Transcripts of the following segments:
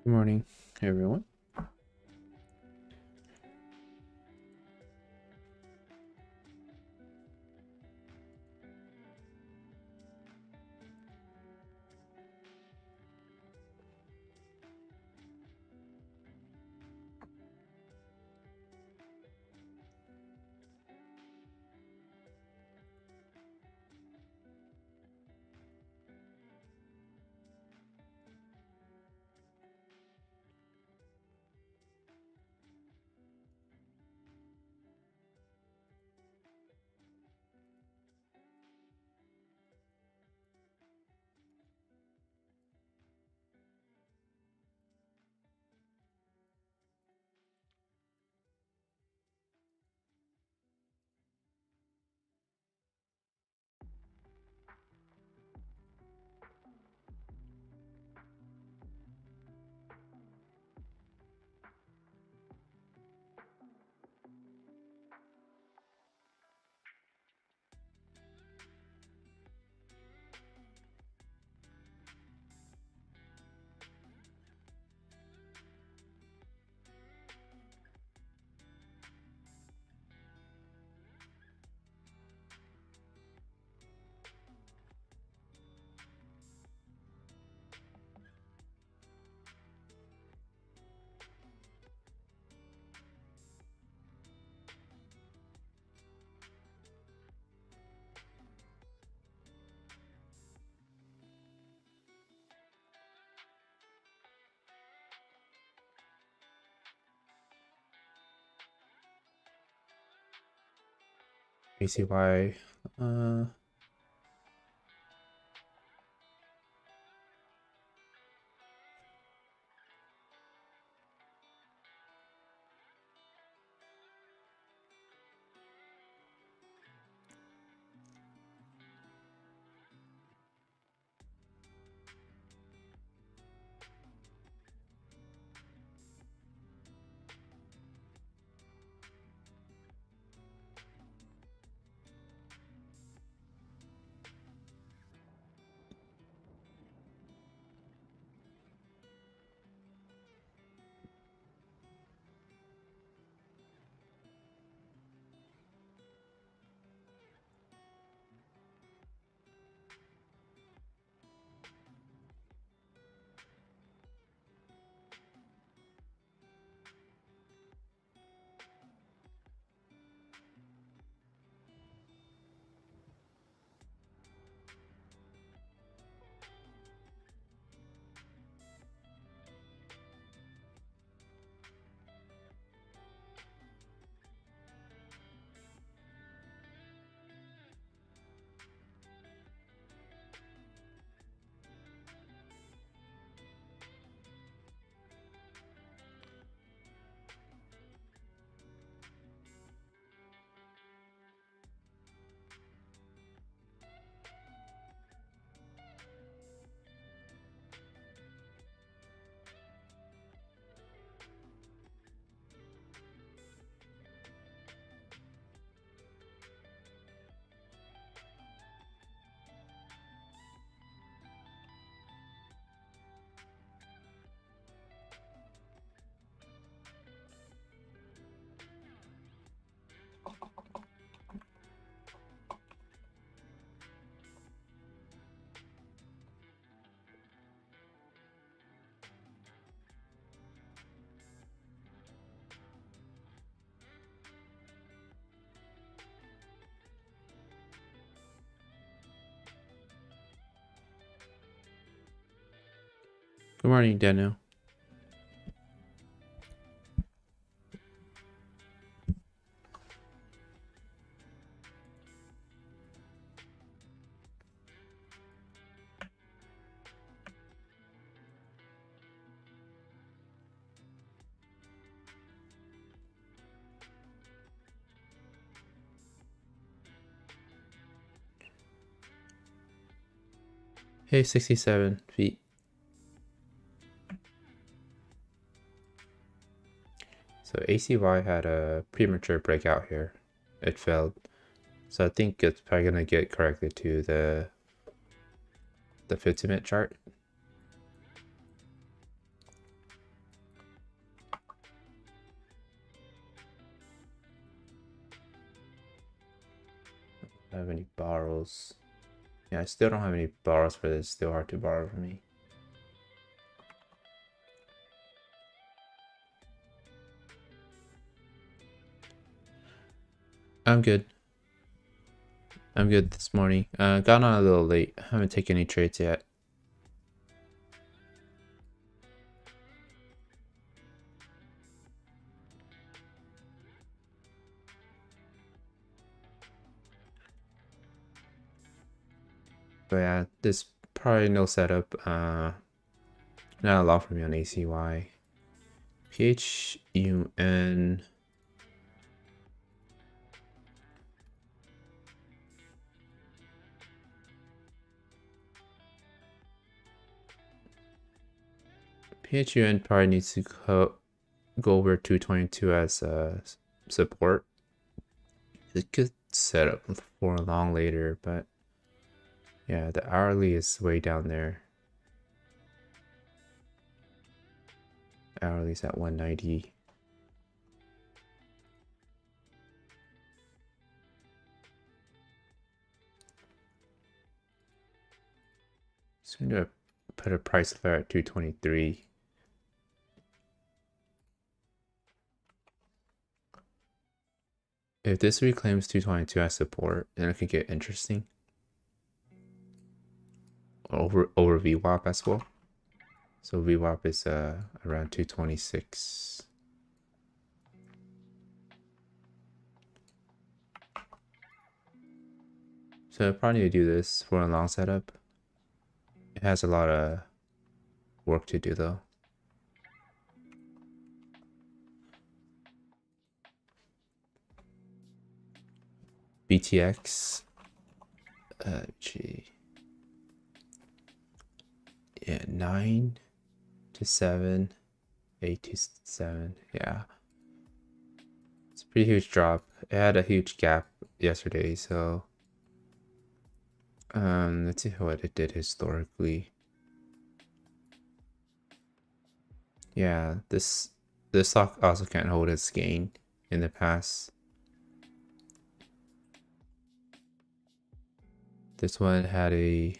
Good morning, everyone. ACY. Good morning, Daniel. Hey, 67 feet. So ACY had a premature breakout here. It failed. So I think it's probably gonna get corrected to the 50-minute chart. have any borrows. Yeah, I still don't have any borrows for this. Still hard to borrow for me. I'm good. I'm good this morning. Got on a little late. Haven't taken any trades yet. But yeah, there's probably no setup. Not a lot for me on ACY. PHUN. PHUN probably needs to go over 222 as support. It could set up for long later, but yeah, the hourly is way down there. Hourly's at 190. So I'm gonna put a price flare at 223. If this reclaims 222 as support, then it could get interesting. Over VWAP as well. So VWAP is around 226. So I probably need to do this for a long setup. It has a lot of work to do though. BTX. Gee. Yeah, 9 to 7, 8 to 7. Yeah. It's a pretty huge drop. It had a huge gap yesterday, so let's see what it did historically. Yeah, this stock also can't hold its gain in the past. This one had a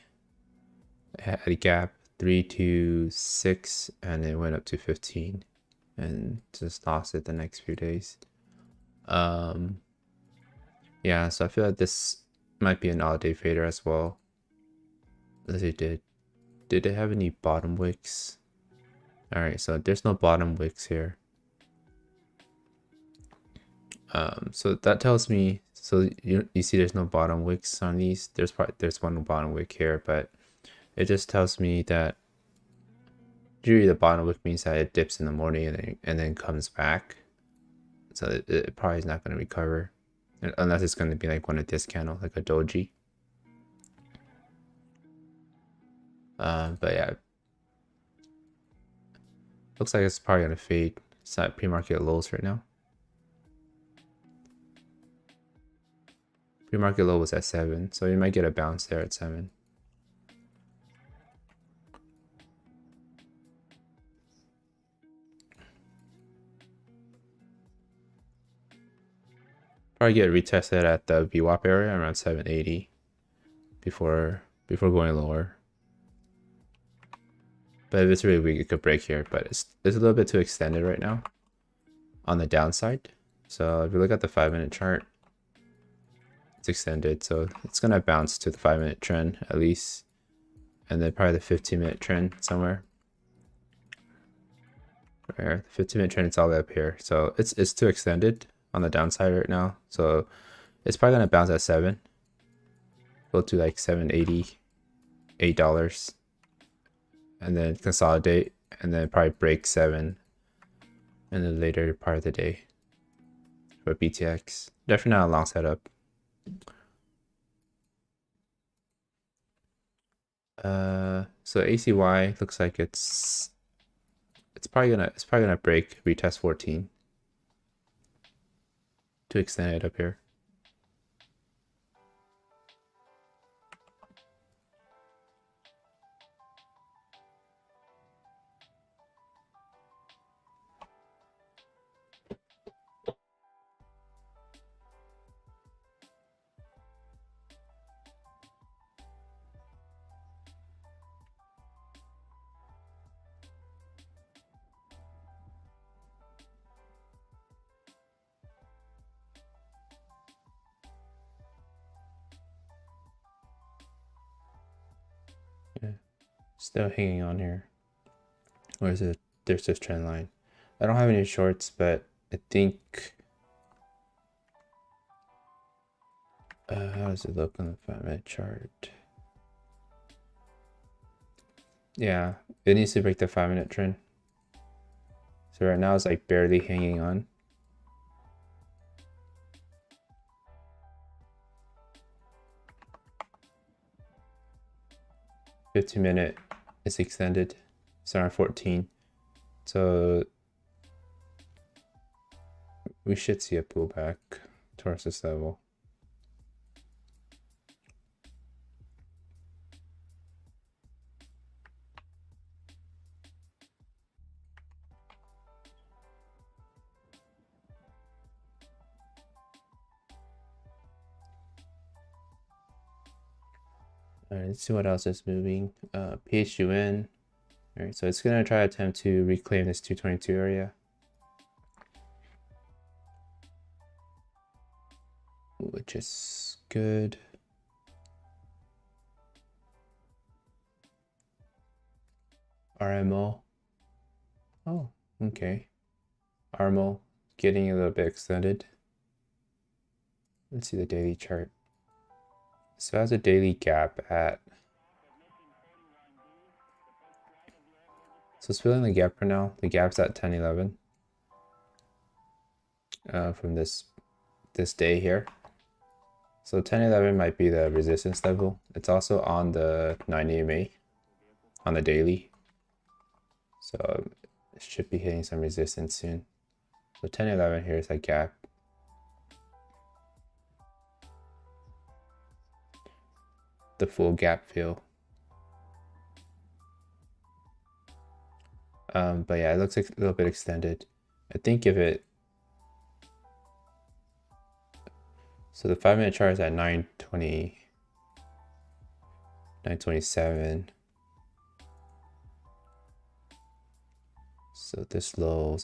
gap 3 to 6 and it went up to 15 and just lost it the next few days. Yeah, so I feel like this might be an all day fader as well. As it did it have any bottom wicks? All right, so there's no bottom wicks here. So that tells me, so you see there's no bottom wicks on these. There's one bottom wick here, but it just tells me that usually the bottom wick means that it dips in the morning and then comes back. So it probably is not going to recover unless it's going to be like one of this candle, like a doji. But yeah, looks like it's probably going to fade. It's at pre-market lows right now. Pre-market low was at 7, so you might get a bounce there at 7. Probably get retested at the VWAP area around 780 before going lower. But if it's really weak, it could break here. But it's a little bit too extended right now on the downside. So if you look at the 5-minute chart, it's extended. So it's gonna bounce to the 5-minute trend at least, and then probably the 15-minute trend somewhere. Where the 15-minute trend is all the way up here. So it's too extended on the downside right now. So it's probably gonna bounce at 7. Go to like $7.80, $8. And then consolidate, and then probably break 7 in the later part of the day for BTX. Definitely not a long setup. So ACY looks like it's probably gonna break retest 14 to extend it up here. Yeah, still hanging on here. Or is it? There's this trend line. I don't have any shorts, but I think. How does it look on the 5-minute chart? Yeah, it needs to break the 5-minute trend. So right now it's like barely hanging on. 15-minute is extended. It's around 14. So we should see a pullback towards this level. All right, let's see what else is moving. PHUN. All right, so it's gonna try to attempt to reclaim this 222 area, which is good. RMO. Oh, okay. RMO getting a little bit extended. Let's see the daily chart. So it has a daily gap at. So it's filling the gap for now. The gap's at 1011 from this day here. So 1011 might be the resistance level. It's also on the 9 EMA on the daily. So it should be hitting some resistance soon. So 1011 here is that gap. The full gap fill. But yeah, it looks like a little bit extended. I think if it. So the 5-minute chart is at 920, 927. So this low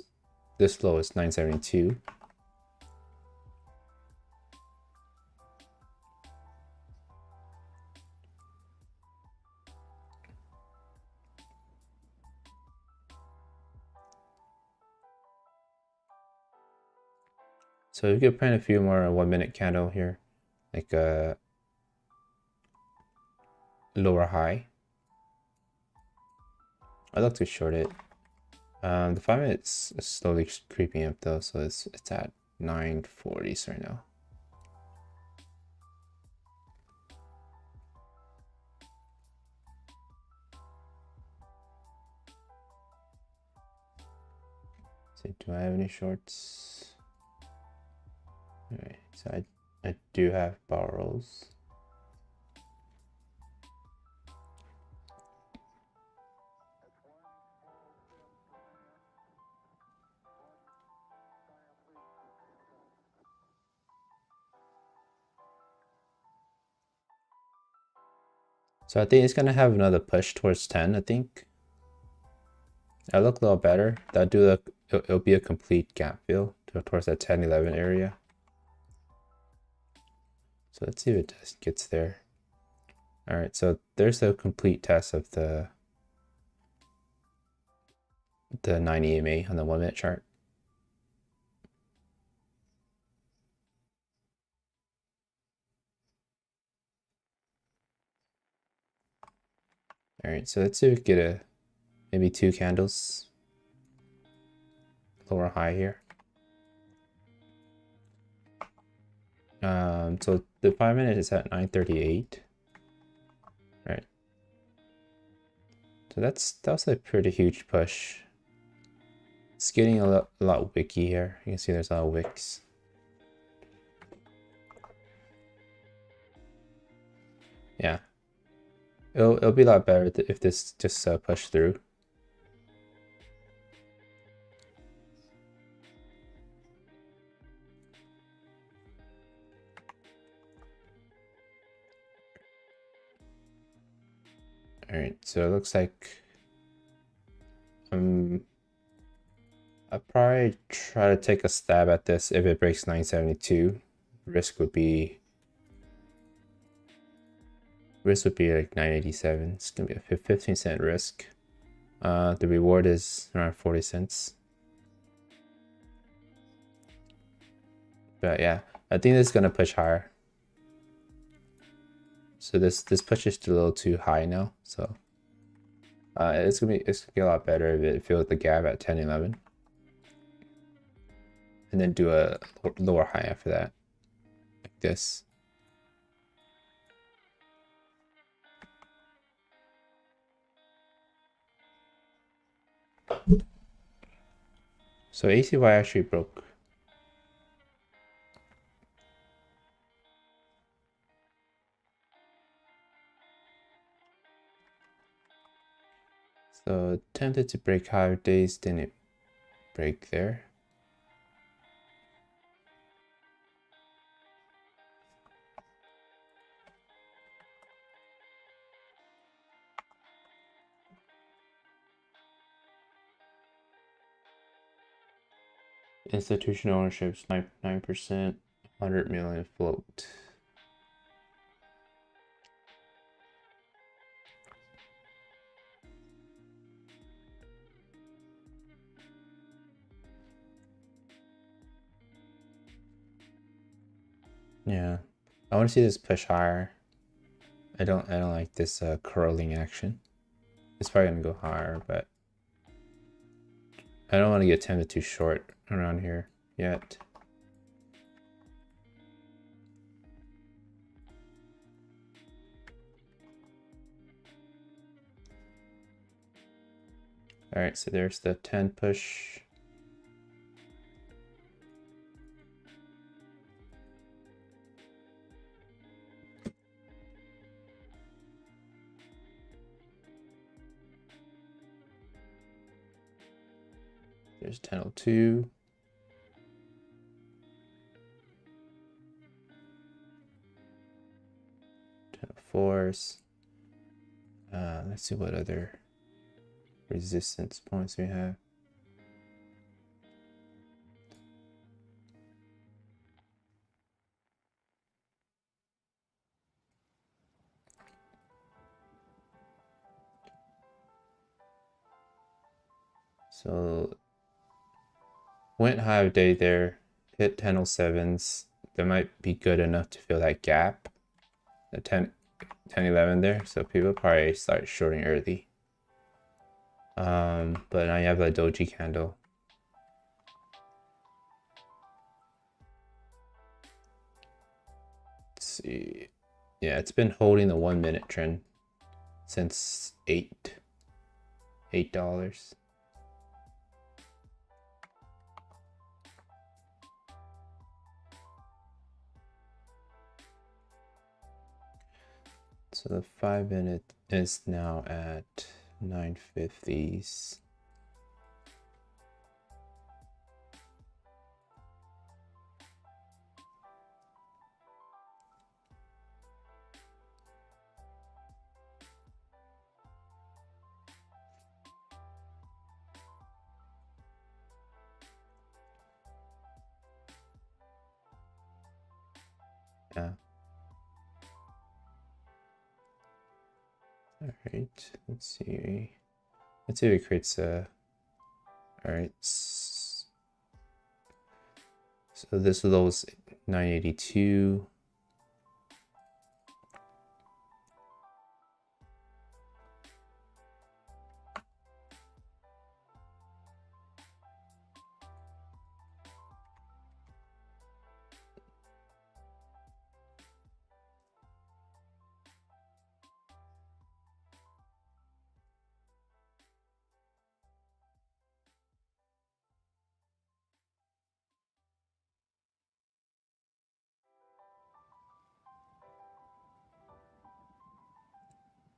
is 972. So we could print a few more 1-minute candle here, like a lower high. I'd like to short it. The 5-minute is slowly creeping up though, so it's at 940s right now. So do I have any shorts? Alright, so I do have borrows. So I think it's gonna have another push towards 10, I think. I look a little better. That'll do it'll be a complete gap fill towards that 10-11 area. So let's see if it gets there. All right, so there's a complete test of the 9 EMA on the 1-minute chart. All right, so let's see if we get maybe 2 candles lower high here. So the 5-minute is at 938. Right. So that's a pretty huge push. It's getting a lot wicky here. You can see there's a lot of wicks. Yeah. It'll be a lot better if this just push through. All right, so it looks like I'll probably try to take a stab at this if it breaks 972. Risk would be Risk would be like 987. It's gonna be a 15-cent risk. The reward is around 40 cents. But yeah, I think this is gonna push higher. So this push is a little too high now. So it's gonna be a lot better if it fills the gap at 10.11, and then do a lower high after that, like this. So ACY actually broke. So attempted to break higher days, didn't break there. Institutional ownership's 9%, 100 million float. Yeah, I want to see this push higher. I don't like this curling action. It's probably gonna go higher, but I don't want to get tempted too short around here yet. All right, so there's the 10 push. There's 10.02. 10.04s. Let's see what other resistance points we have. So went high of day there, hit 10.07s. That might be good enough to fill that gap, the 10.11 there. So people probably start shorting early. But now you have the doji candle. Let's see. Yeah, it's been holding the 1 minute trend since $8. So the 5 minute is now at 950s. Yeah. All right, let's see if it creates a, all right. So this low is 982.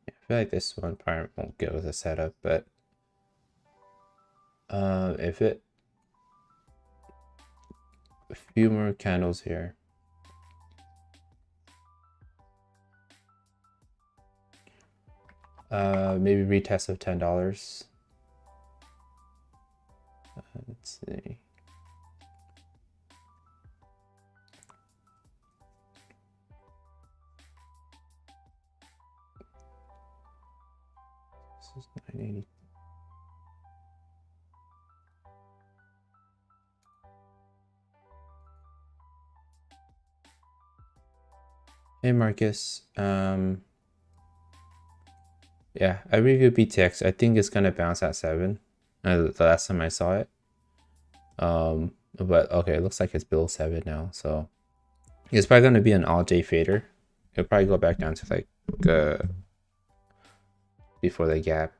I feel like this one probably won't give us a setup, but if it, a few more candles here. Maybe retest of $10. Let's see. This is 980. Hey Marcus, yeah, I reviewed BTX. I think it's gonna bounce at 7. The last time I saw it. But okay, it looks like it's below 7 now, so it's probably gonna be an all J fader. It'll probably go back down to like before the gap.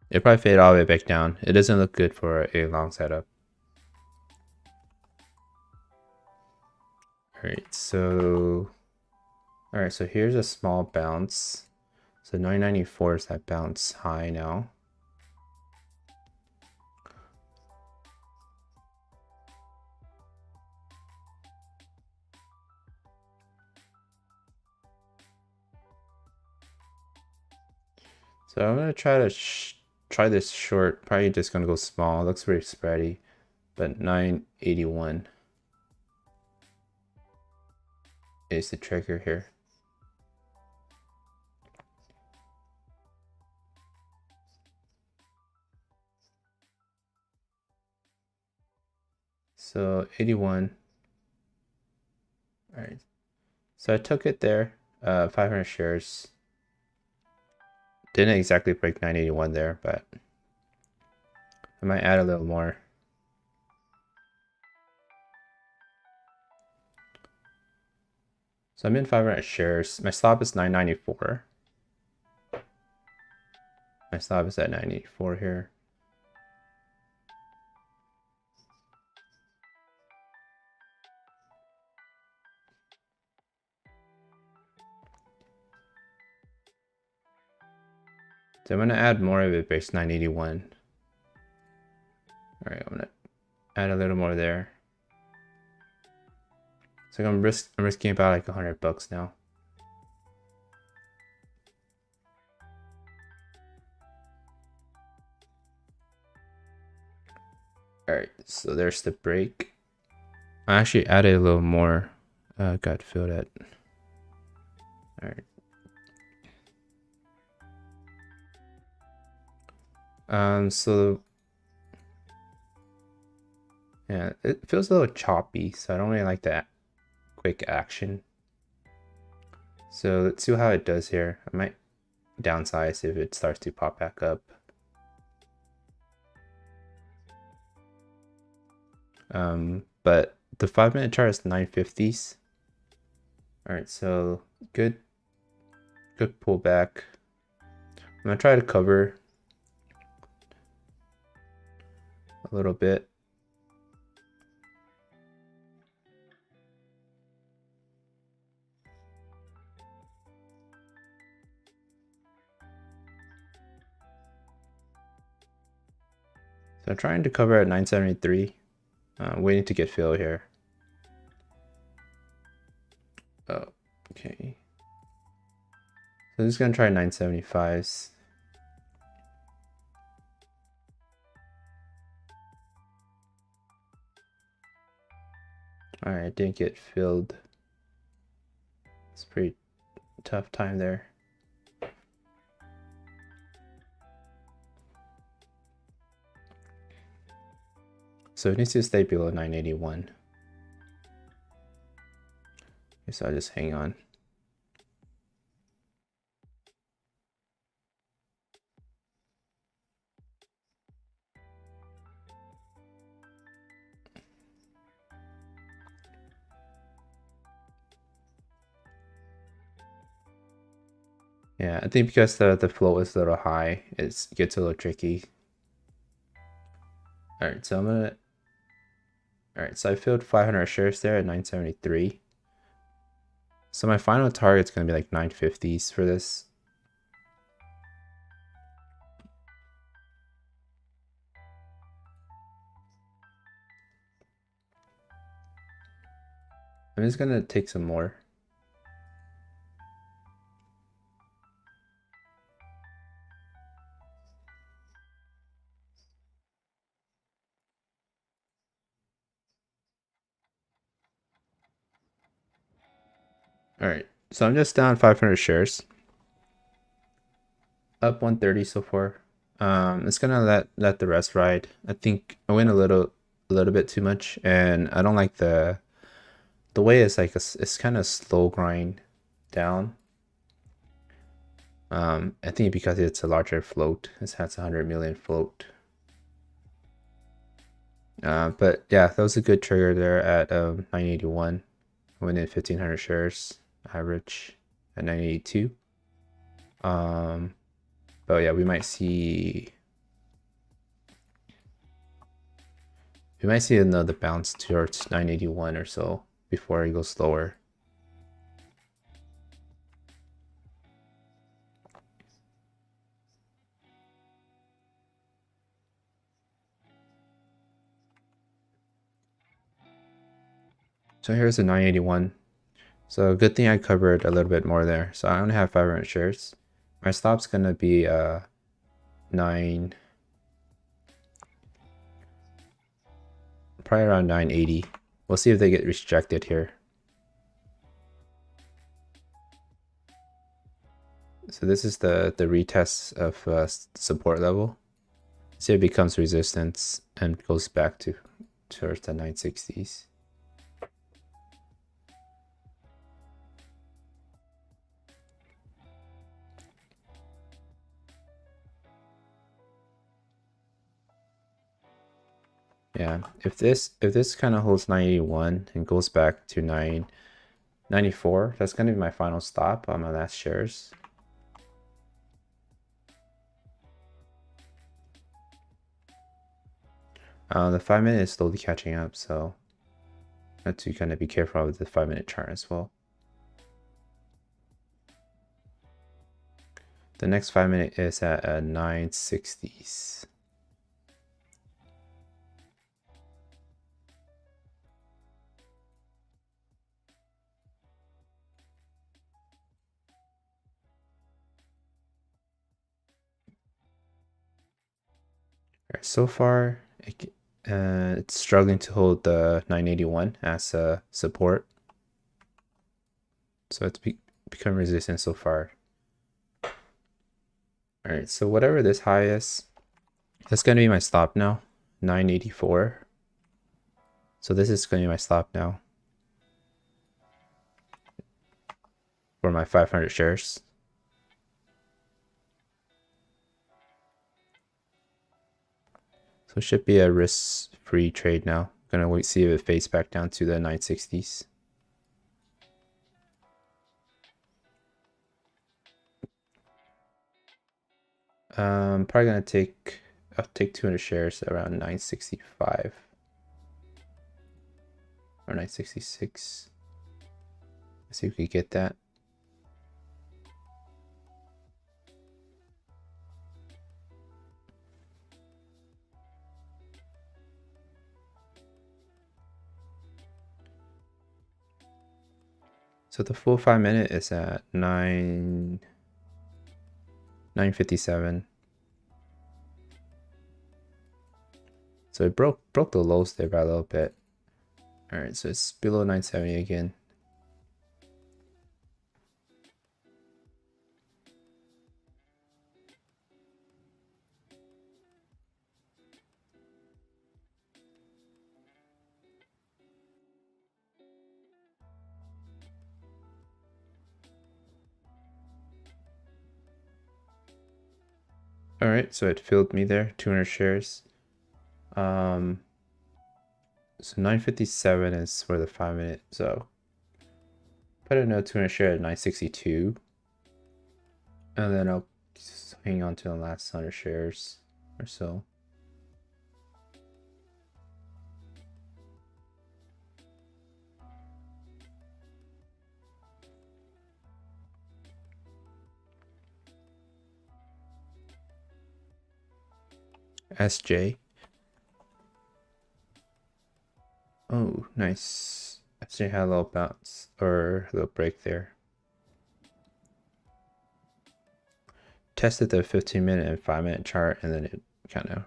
It'll probably fade all the way back down. It doesn't look good for a long setup. Alright, so here's a small bounce. So 994 is that bounce high now. So I'm gonna try to try this short. Probably just gonna go small. It looks very spready, but 981 is the trigger here. So 81. All right. So I took it there. 500 shares. Didn't exactly break 981 there, but I might add a little more. So I'm in 500 shares. My stop is 994. My stop is at 984 here. So I'm gonna add more of it based 981. All right, I'm gonna add a little more there. So I'm risking about like $100 now. All right, so there's the break. I actually added a little more. Got filled at. All right. So yeah, it feels a little choppy, so I don't really like that quick action. So let's see how it does here. I might downsize if it starts to pop back up. But the 5-minute chart is 950s. All right, so good pullback. I'm gonna try to cover a little bit. So I'm trying to cover at 973. Waiting to get fill here. Oh, okay. So I'm just gonna try 975s. All right, didn't get filled. It's a pretty tough time there. So it needs to stay below 981. Okay, so I'll just hang on. Yeah, I think because the flow is a little high, it gets a little tricky. All right, so I filled 500 shares there at 973. So my final target's gonna be like 950s for this. I'm just gonna take some more. All right, so I'm just down 500 shares, up 130 so far. It's gonna let the rest ride. I think I went a little bit too much, and I don't like the way it's like it's kind of slow grind down. I think because it's a larger float, it has 100 million float. But yeah, that was a good trigger there at 981. Went in 1500 shares average at 982. But yeah, we might see another bounce towards 981 or so before it goes lower. So here's the 981. So good thing I covered a little bit more there. So I only have 500 shares. My stop's gonna be 9, probably around 980. We'll see if they get rejected here. So this is the retest of support level. See if it becomes resistance and goes back towards the 960s. Yeah, if this kind of holds 981 and goes back to 994, that's gonna be my final stop on my last shares. The 5-minute is slowly catching up, so I have to kind of be careful with the 5-minute chart as well. The next 5-minute is at 960s. Right, so far, it's struggling to hold the 981 as a support. So it's become resistant so far. All right, so whatever this high is, that's going to be my stop now, 984. So this is going to be my stop now for my 500 shares. So it should be a risk-free trade now. Gonna wait, see if it fades back down to the 960s. Probably gonna I'll take 200 shares around 965 or 966. Let's see if we can get that. So the full 5-minute is at 957. So it broke the lows there by a little bit. All right, so it's below 970 again. All right, so it filled me there, 200 shares. So 957 is for the 5-minute. So put a note 200 share at 962, and then I'll hang on to the last 100 shares or so. SJ. Oh, nice. SJ had a little bounce or a little break there. Tested the 15-minute and 5-minute chart, and then it kind of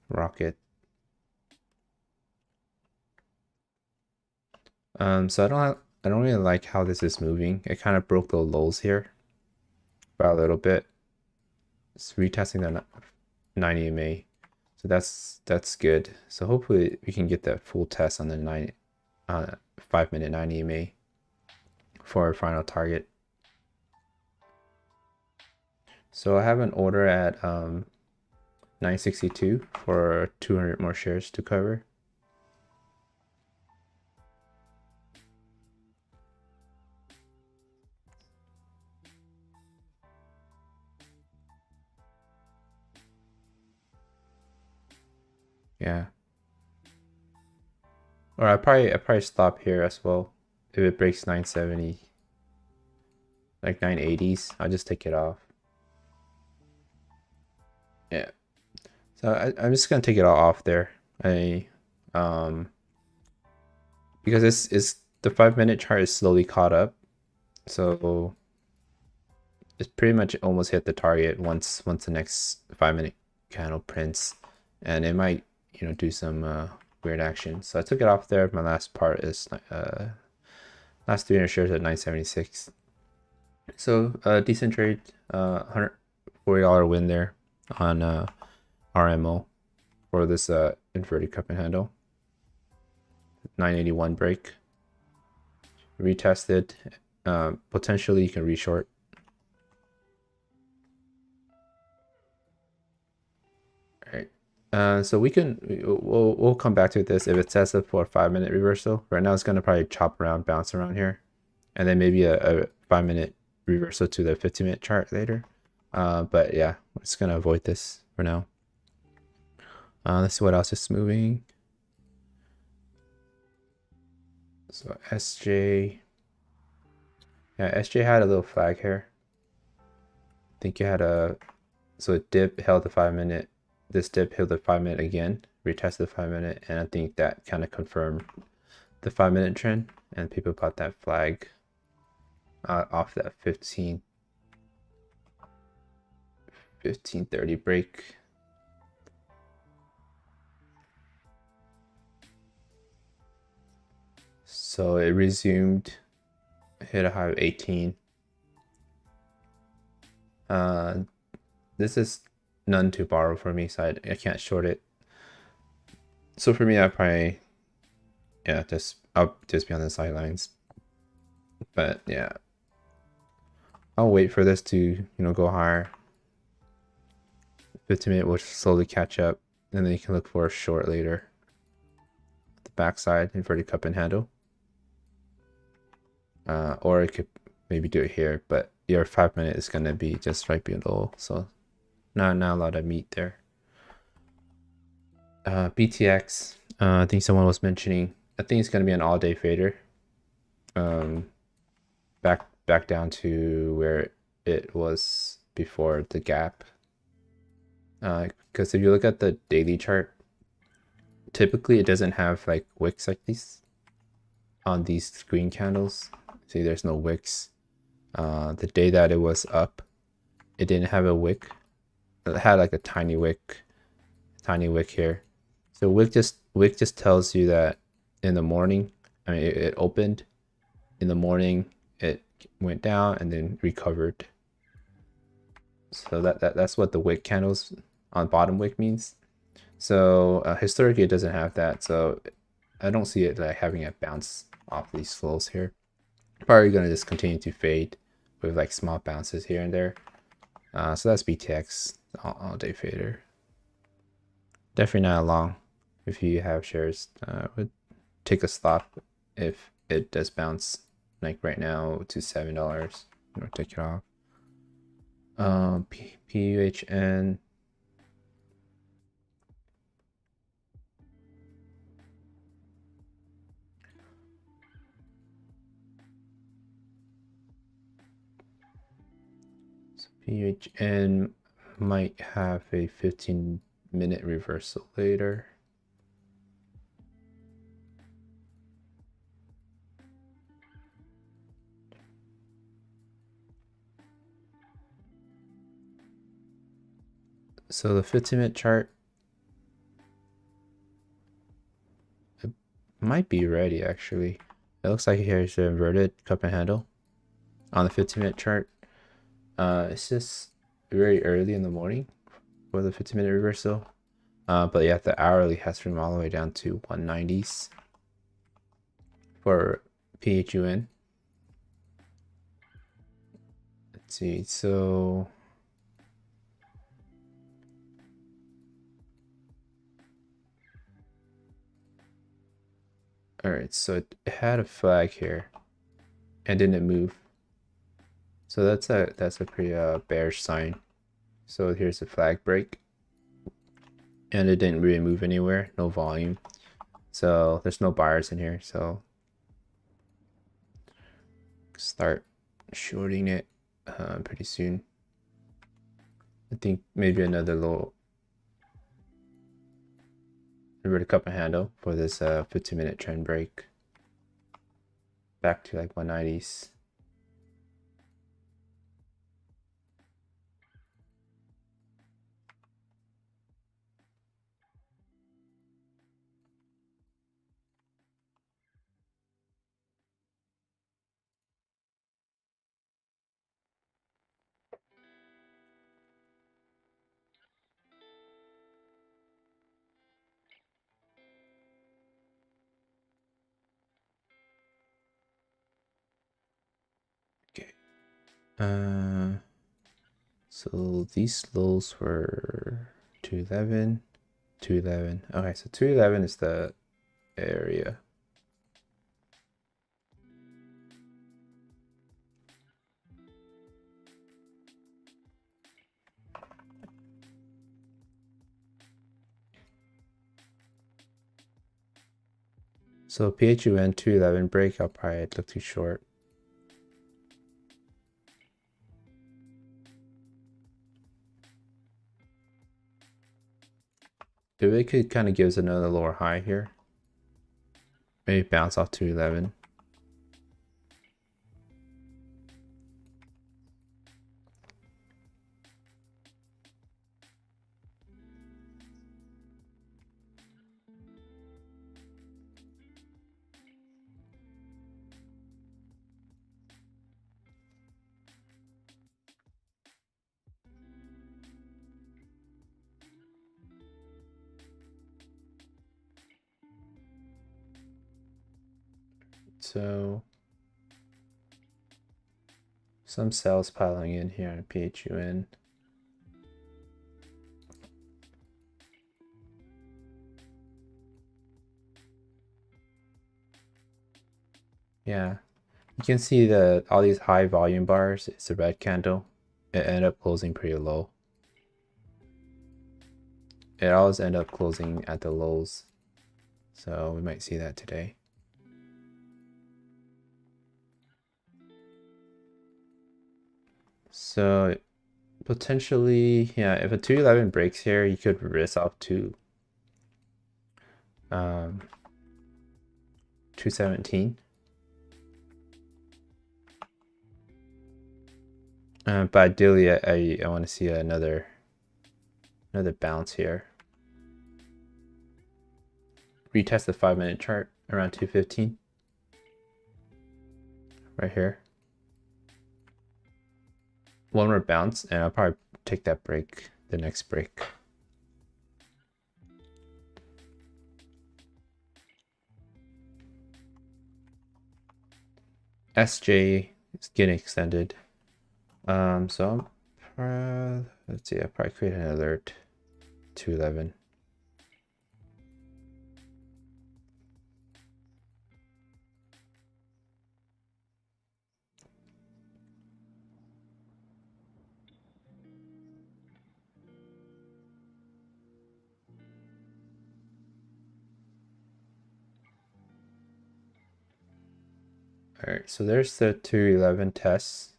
rocket. So I I don't really like how this is moving. It kind of broke the lows here by a little bit. It's retesting the 90 MA. So that's good. So hopefully we can get that full test on the 5-minute 90 MA for our final target. So I have an order at 962 for 200 more shares to cover. Yeah. Or I probably stop here as well. If it breaks 970, like 980s, I'll just take it off. Yeah. So I'm just gonna take it all off there. Because it's the 5-minute chart is slowly caught up. So it's pretty much almost hit the target once the next 5-minute candle prints, and it might, you know, do some weird action. So I took it off there. My last part is last 300 shares at 976. So decent trade, $140 win there on RMO for this inverted cup and handle. 981 break. Retested. Potentially you can reshort. So we'll come back to this if it sets up for a 5-minute reversal. Right now it's gonna probably chop around, bounce around here, and then maybe a 5-minute reversal to the 15-minute chart later. But yeah, we're just gonna avoid this for now. Let's see what else is moving. So SJ, yeah, SJ had a little flag here. I think you had so it dip, held the 5-minute. This dip held the 5-minute again, retested the 5-minute, and I think that kind of confirmed the 5-minute trend, and people bought that flag off that 1530 break. So it resumed, hit a high of 18. This is none to borrow for me, so I can't short it. So for me, I probably, yeah, I'll just be on the sidelines. But yeah, I'll wait for this to, you know, go higher. 15-minute will slowly catch up, and then you can look for a short later. The backside inverted cup and handle. Or it could maybe do it here, but your 5-minute is gonna be just right below, so not a lot of meat there. BTX, I think someone was mentioning, I think it's gonna be an all-day fader. Back down to where it was before the gap. Because if you look at the daily chart, typically it doesn't have like wicks like these on these green candles. See, there's no wicks. The day that it was up, it didn't have a wick. It had like a tiny wick here. So wick just tells you that in the morning, I mean, it opened in the morning, it went down and then recovered. So that's what the wick candles on bottom wick means. So historically it doesn't have that, so I don't see it like having a bounce off these flows here. Probably gonna just continue to fade with like small bounces here and there. So that's BTX all day fader. Definitely not a long. If you have shares, would take a stop if it does bounce like right now to $7. Or take it off. PUHN. PUHN might have a 15-minute reversal later. So the 15-minute chart, it might be ready actually. It looks like here's the inverted cup and handle on the 15-minute chart. It's just very early in the morning for the 15-minute reversal. But yeah, the hourly has room all the way down to 190s for PHUN. Let's see, so all right, so it had a flag here and didn't move. So that's a pretty bearish sign. So here's the flag break. And it didn't really move anywhere, no volume. So there's no buyers in here, so start shorting it pretty soon. I think maybe another little inverted cup and handle for this 15-minute trend break. Back to like 190s. Okay. So these lows were 211, 211. Okay, so 211 is the area. So PHUN 211 break, I'll probably look too short. If it could kind of give us another lower high here, maybe bounce off 211. So some cells piling in here on PHUN. Yeah, you can see that all these high volume bars, it's a red candle. It ended up closing pretty low. It always end up closing at the lows. So we might see that today. So potentially, yeah, if a 211 breaks here, you could risk off to 217. But ideally, I want to see another bounce here. Retest the 5-minute chart around 215. Right here. One more bounce, and I'll probably take that break, the next break. SJ is getting extended. So let's see, I'll probably create an alert 211. All right, so there's the 211 tests.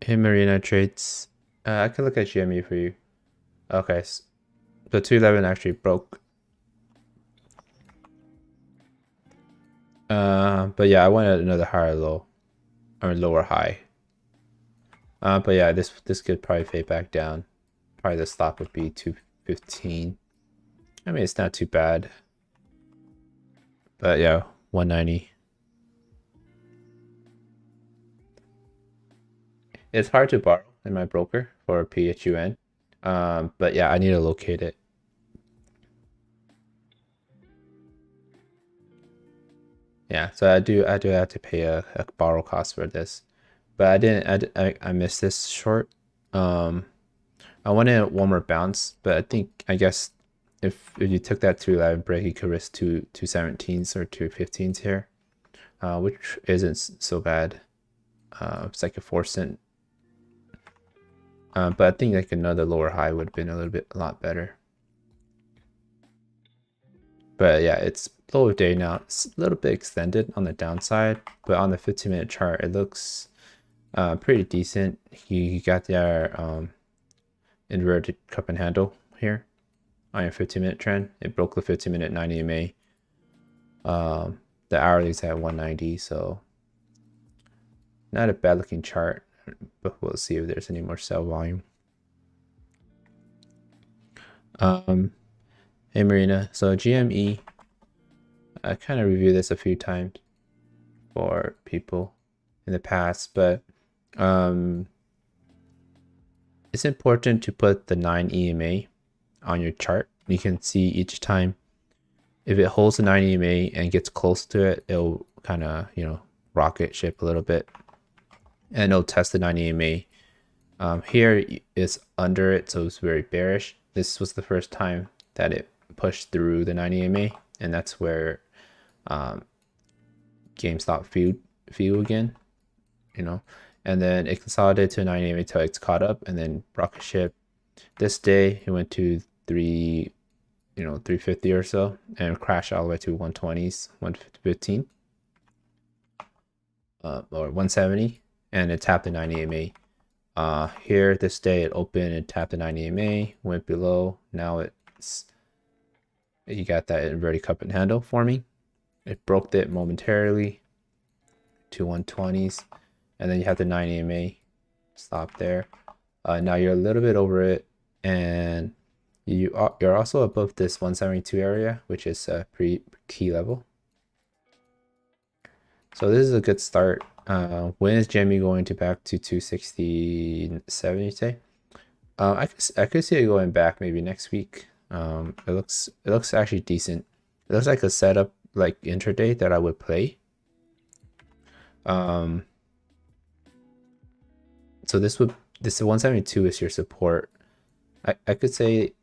In Marina trades, I can look at GME for you. Okay, so the 211 actually broke. But yeah, I wanted another higher low or lower high. But yeah, this could probably fade back down. probably the stop would be 215. I mean, it's not too bad. But yeah, 190. It's hard to borrow in my broker for PHUN. But yeah, I need to locate it. Yeah, so I do have to pay a borrow cost for this. But I missed this short. I wanted one more bounce, but I guess if you took that 211 break, you could risk two 17s or 215s here, which isn't so bad. It's like a 4 cent. But I think like another lower high would have been a lot better. But yeah, it's low of day now. It's a little bit extended on the downside, but on the 15-minute chart, it looks pretty decent. You got their inverted cup and handle here on your 15-minute trend. It broke the 15-minute 90 EMA. The hourly is at 190, so not a bad looking chart, but we'll see if there's any more sell volume. Hey Marina, so GME, I kind of reviewed this a few times for people in the past, but it's important to put the 9 EMA on your chart. You can see each time if it holds the 9 EMA and gets close to it, it'll kind of, rocket ship a little bit, and it'll test the 9 EMA. Here is under it, so it's very bearish. This was the first time that it pushed through the 9 EMA, and that's where GameStop feel again, and then it consolidated to 9 EMA until it's caught up, and then rocket ship. This day it went to 350 or so, and crashed all the way to 120s, 115, or 170, and it tapped the 9 EMA. Here this day it opened and tapped the 9 EMA, went below. Now you got that inverted cup and handle forming. It broke it momentarily to 120s, and then you have the 9 EMA stop there. Now you're a little bit over it, and you're also above this 172 area, which is a pretty key level. So this is a good start. When is GME going to back to 267, you say? I could see it going back maybe next week. It looks actually decent. It looks like a setup like intraday that I would play. So this 172 is your support. I could say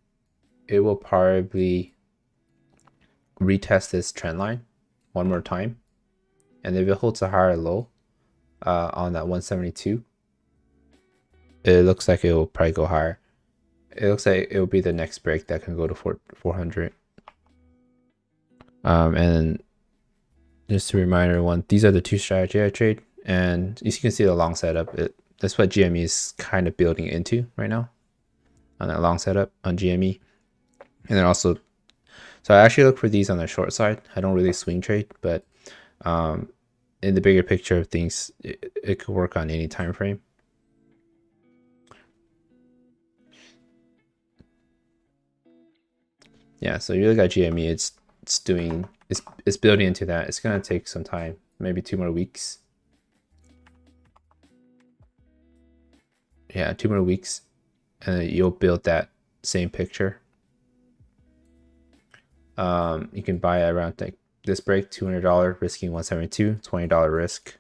it will probably retest this trend line one more time, and if it holds a higher low on that 172, it looks like it will probably go higher. It looks like it will be the next break that can go to 400. And just a reminder, everyone, these are the two strategies I trade, and as you can see the long setup, that's what GME is kind of building into right now on that long setup on GME. And then also, so I actually look for these on the short side. I don't really swing trade, but in the bigger picture of things, it could work on any time frame. Yeah, so you look at GME, it's building into that. It's gonna take some time, maybe 2 more weeks. Yeah, 2 more weeks, and you'll build that same picture. You can buy around like this break, $200, risking 172, $20 risk,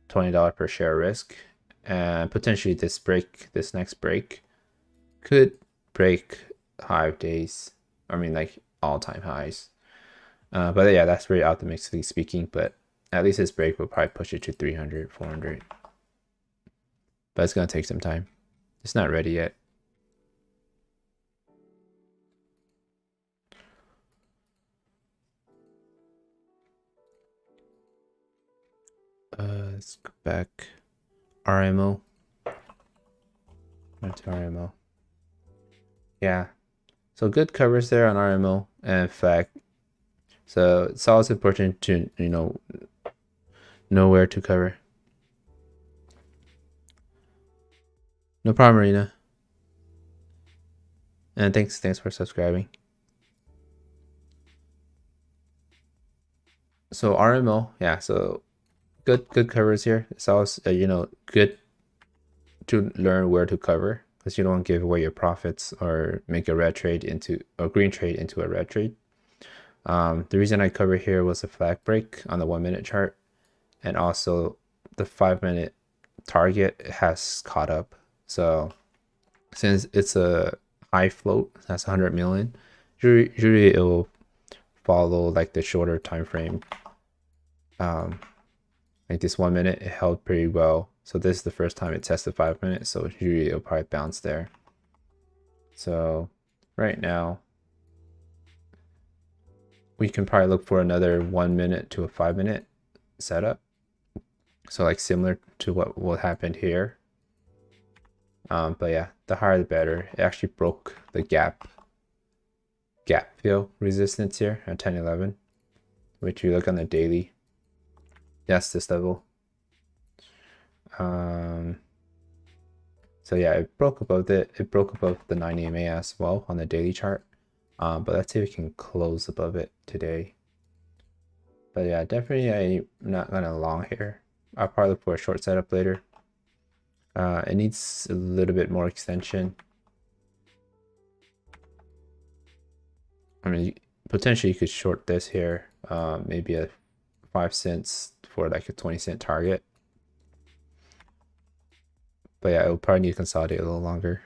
$20 per share risk, and potentially this next break could break 5 days. I mean, like all-time highs. But yeah, that's very optimistically speaking, but at least this break will probably push it to 300, 400. But it's gonna take some time. It's not ready yet. Let's go back. RMO. Back to RMO. Yeah. So good coverage there on RMO, and in fact, so it's always important to know where to cover. No problem, Marina. And thanks for subscribing. So RMO, yeah, so good covers here. It's always good to learn where to cover, because you don't give away your profits or make a red trade into a green trade into a red trade. The reason I cover here was a flag break on the 1 minute chart, and also the 5 minute target has caught up. So since it's a high float, that's 100 million, usually it will follow like the shorter time frame. Like this 1 minute, it held pretty well. So this is the first time it tested 5 minutes, so usually it'll probably bounce there. So right now, we can probably look for another 1 minute to a 5 minute setup. So like similar to what happened here. But yeah, the higher the better. It actually broke the gap fill resistance here at 1011, which you look on the daily. That's this level. So yeah, it broke above it broke above the 9 EMA as well on the daily chart. But let's see if we can close above it today. But yeah, definitely I'm not gonna long here. I'll probably look for a short setup later. It needs a little bit more extension. I mean, potentially you could short this here, maybe a 5 cents for like a 20-cent target. But yeah, it'll probably need to consolidate a little longer.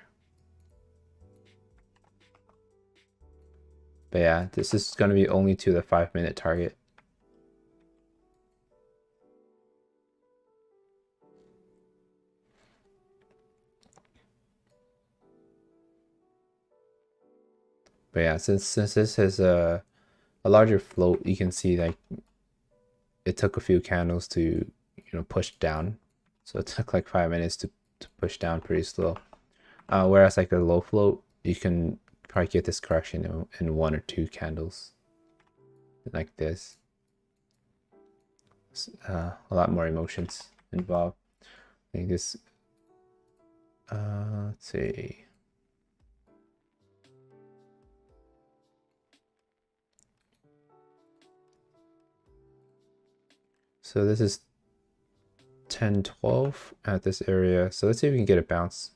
But yeah, this is going to be only to the 5 minute target. But yeah, since this has a larger float, you can see like it took a few candles to push down. So it took like 5 minutes to push down pretty slow. Whereas like a low float, you can probably get this correction in 1 or 2 candles like this. A lot more emotions involved. I think this let's see. So this is 10-12 at this area. So let's see if we can get a bounce.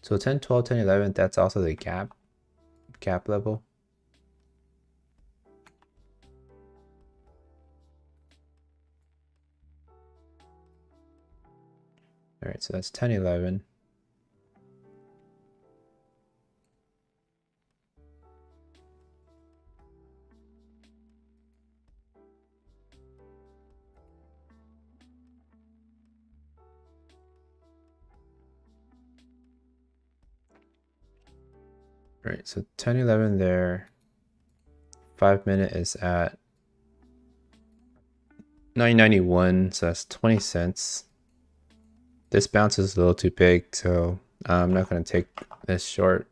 So 10-12, 10-11, that's also the gap level. All right, so that's 10-11. All right, so 10-11 there. 5 minute is at 991, so that's 20 cents. This bounce is a little too big, so I'm not going to take this short.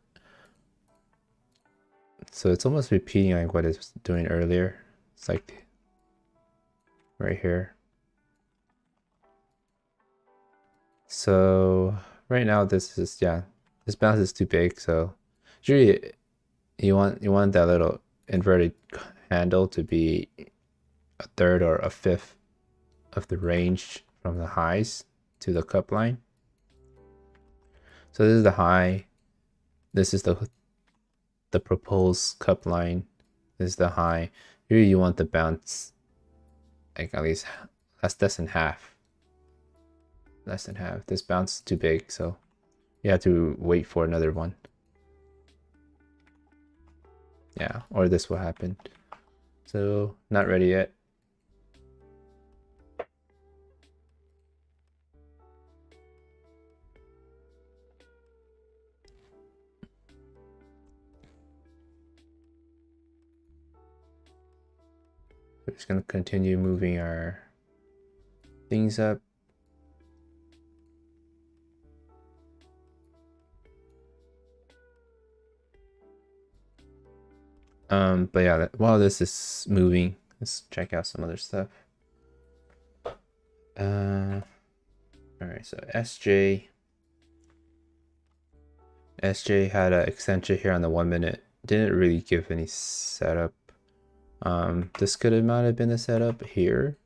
So it's almost repeating like what it's doing earlier. It's like right here. So right now this is, yeah, this bounce is too big. So usually you want that little inverted handle to be a third or a fifth of the range from the highs to the cup line. So this is the high. This is the proposed cup line. This is the high. Here you want the bounce like at least less than half. Less than half. This bounce is too big, so you have to wait for another one. Yeah, or this will happen. So not ready yet. We're just gonna continue moving our things up. But yeah, while this is moving, let's check out some other stuff. All right, so SJ had an extension here on the 1 minute. Didn't really give any setup. This could have might have been the setup here.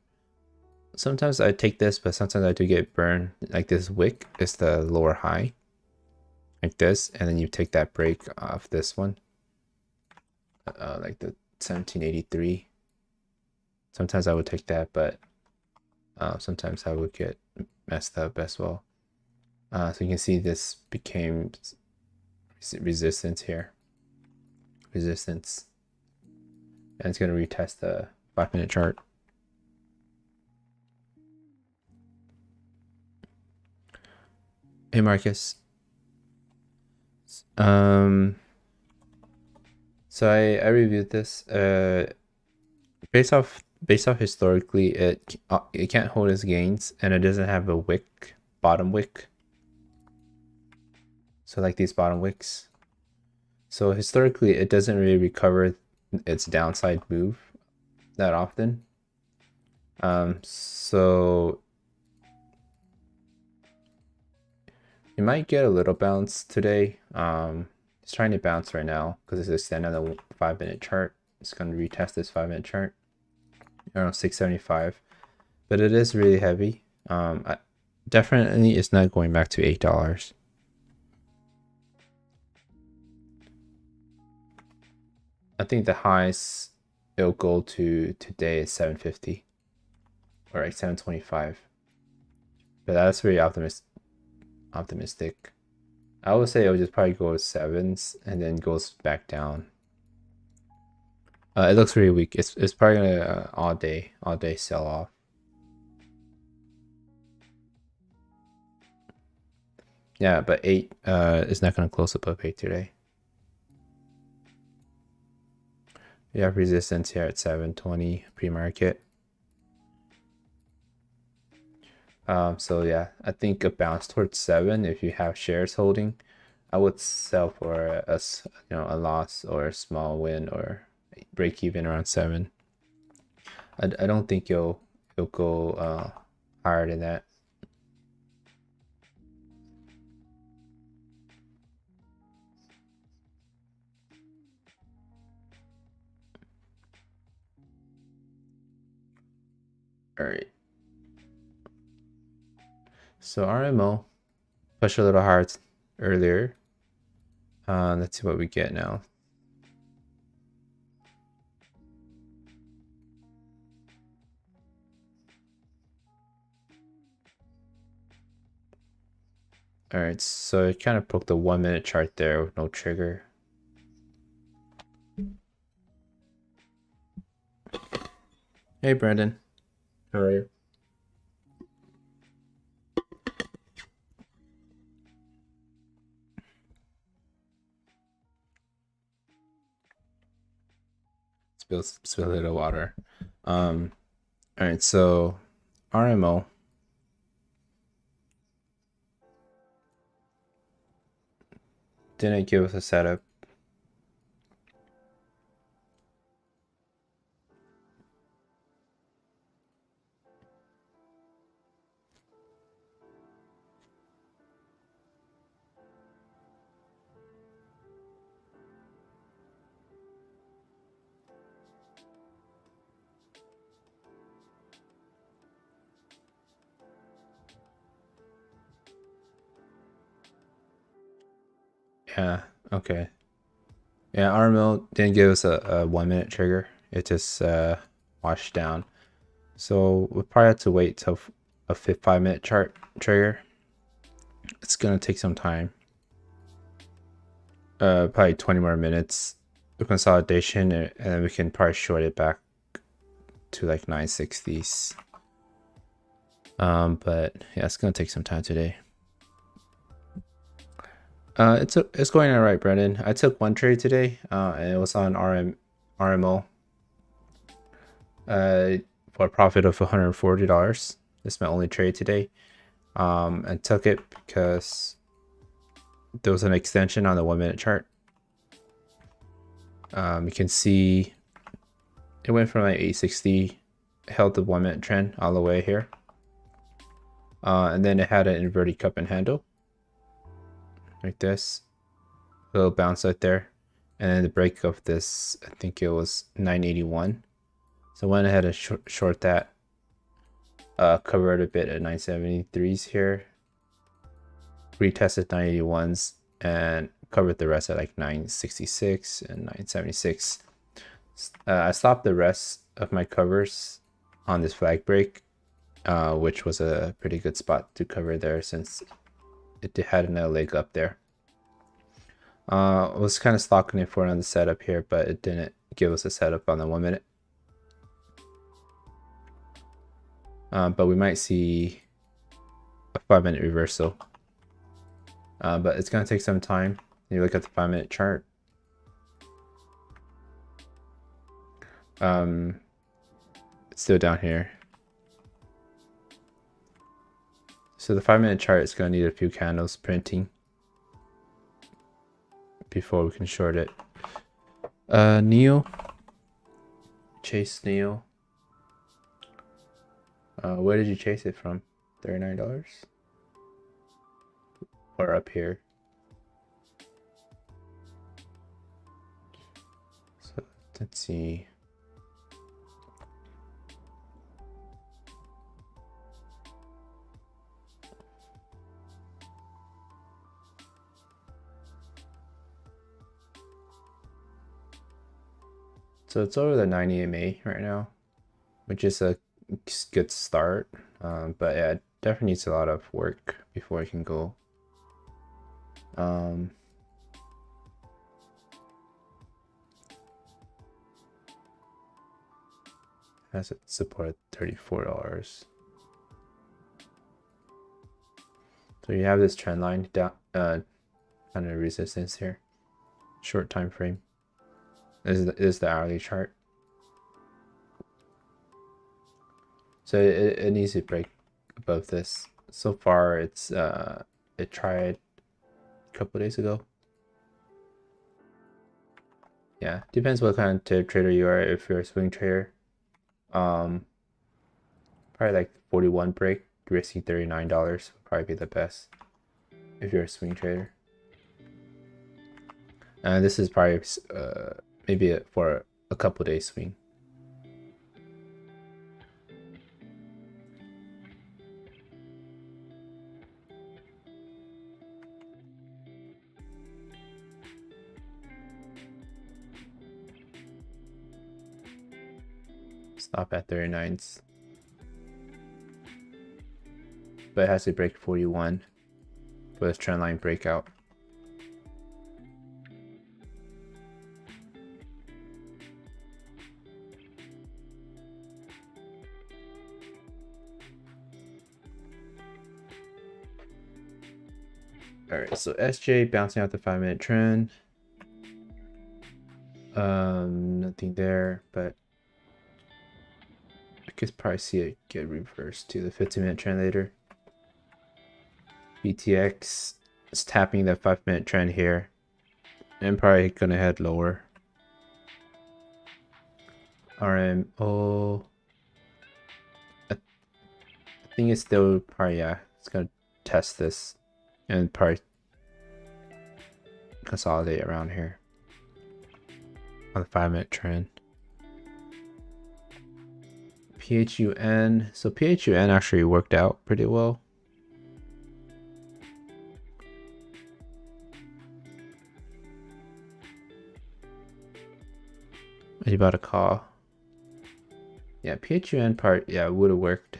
Sometimes I take this, but sometimes I do get burned. Like this wick is the lower high, like this, and then you take that break off this one, like the 1783. Sometimes I would take that, but sometimes I would get messed up as well. So you can see this became resistance here, resistance, and it's going to retest the 5 minute chart. Hey Marcus. So I reviewed this. Based off historically, it can't hold its gains, and it doesn't have a wick, bottom wick. So like these bottom wicks. So historically, it doesn't really recover its downside move that often. So you might get a little bounce today. It's trying to bounce right now because it's extended on the 5 minute chart. It's going to retest this 5 minute chart around 675, but it is really heavy. Definitely it's not going back to $8. I think the highest it'll go to today is 750 or like 725, but that's very optimistic. I would say it would just probably go to 7s and then goes back down. It looks really weak. It's probably gonna all day sell off. Yeah, but 8 is not gonna close above 8 today. We have resistance here at 720 pre-market. So yeah, I think a bounce towards 7 if you have shares holding, I would sell for a loss or a small win or break even around 7. I don't think you'll go higher than that. All right. So RMO pushed a little hard earlier. Let's see what we get now. All right, so it kind of broke the 1 minute chart there with no trigger. Hey Brandon, how are you? Spill a little water. All right, so RMO. Didn't give us a setup. Yeah, okay. Yeah, RMO didn't give us a 1 minute trigger. It just washed down. So we'll probably have to wait till a 5 minute chart trigger. It's gonna take some time. Probably 20 more minutes of consolidation, and then we can probably short it back to like 960s. But yeah, it's gonna take some time today. It's going all right, Brendan. I took one trade today, and it was on RMO. For a profit of $140. This is my only trade today. And took it because there was an extension on the 1 minute chart. You can see it went from like 860, held the 1 minute trend all the way here. And then it had an inverted cup and handle like this, a little bounce out there, and then the break of this, I think it was 981. So I went ahead and short that, covered a bit at 973s here, retested 981s, and covered the rest at like 966 and 976. I stopped the rest of my covers on this flag break, which was a pretty good spot to cover there since it had another leg up there. I was kind of stalking it for another setup here, but it didn't give us a setup on the 1 minute. But we might see a 5 minute reversal. But it's going to take some time. You look at the 5 minute chart. It's still down here. So the 5 minute chart is going to need a few candles printing before we can short it. Neo. Chase Neo. Where did you chase it from? $39? Or up here? So let's see. So it's over the 90 MA right now, which is a good start. But yeah, it definitely needs a lot of work before it can go. Has it support $34. So you have this trend line down, kind of resistance here, short time frame. This is the hourly chart. So it needs to break above this. So far, it's it tried a couple days ago. Yeah, depends what kind of trader you are. If you're a swing trader, probably like 41 break, risking $39 would probably be the best if you're a swing trader. And this is probably maybe for a couple days swing. Stop at 39s. But it has to break 41 for this trend line breakout. Alright, so SJ bouncing out the 5 minute trend. Nothing there, but I could probably see it get reversed to the 15 minute trend later. BTX is tapping that 5 minute trend here and probably gonna head lower. RMO, I think it's still probably, yeah, it's gonna test this and probably consolidate around here on the 5 minute trend. PHUN, so PHUN actually worked out pretty well. Are you about to call? Yeah, PHUN part, yeah, would have worked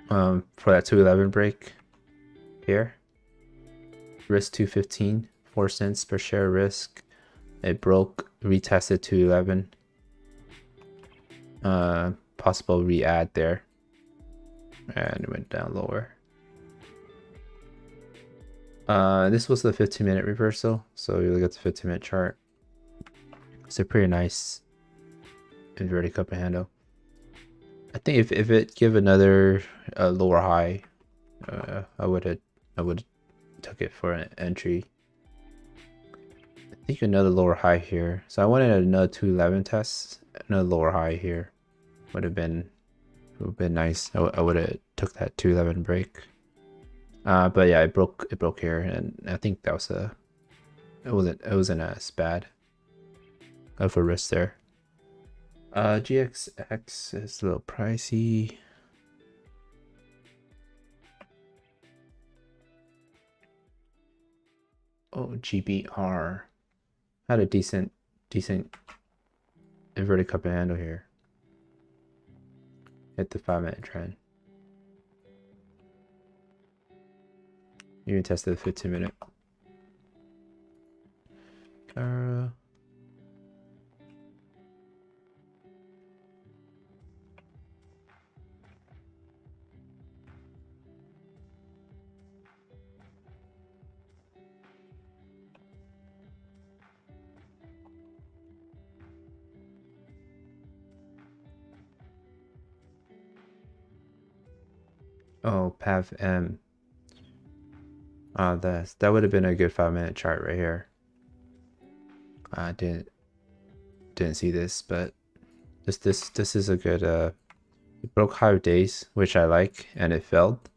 for that 211 break here. Risk 215, 4 cents per share risk. It broke, retested 211. Possible re-add there, and it went down lower. This was the 15 minute reversal, so you look at the 15 minute chart. It's a pretty nice inverted cup and handle. I think if it give another lower high, I would took it for an entry. I think another lower high here. So I wanted another 211 test. Another lower high here would have been It would have been nice. I would have took that 211 break. But yeah, it broke here, and I think that was it wasn't as bad of a risk there. GXX is a little pricey. Oh, GBR had a decent inverted cup and handle here. Hit the 5-minute trend. Even tested the 15-minute. CARA. Oh, Pavm. That would have been a good 5-minute chart right here. I didn't see this, but this is a good it broke high days, which I like, and it failed.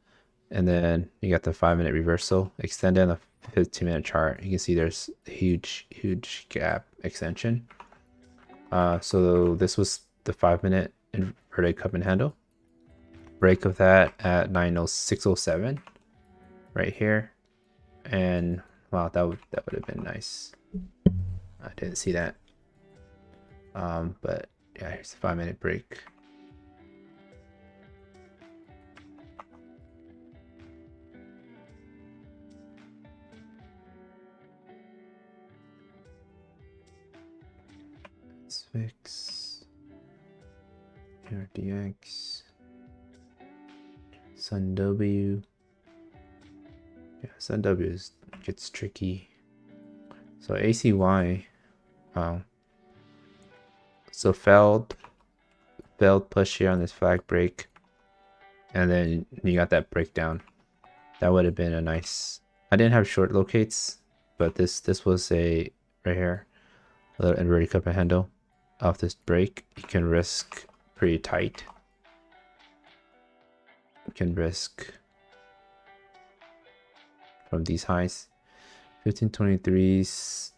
And then you got the 5-minute reversal, extended on the 15-minute chart. You can see there's a huge gap extension. So this was the 5-minute inverted cup and handle. Break of that at 906.07 right here, and wow, that would have been nice. I didn't see that. But yeah, here's the 5-minute break. Let's fix RDX. SUNW. Yeah, SUNW gets tricky. So ACY, so failed push here on this flag break, and then you got that breakdown. That would have been a nice. I didn't have short locates, but this was a right here, a little inverted cup and handle. Off this break, you can risk pretty tight. You can risk from these highs, 1523s.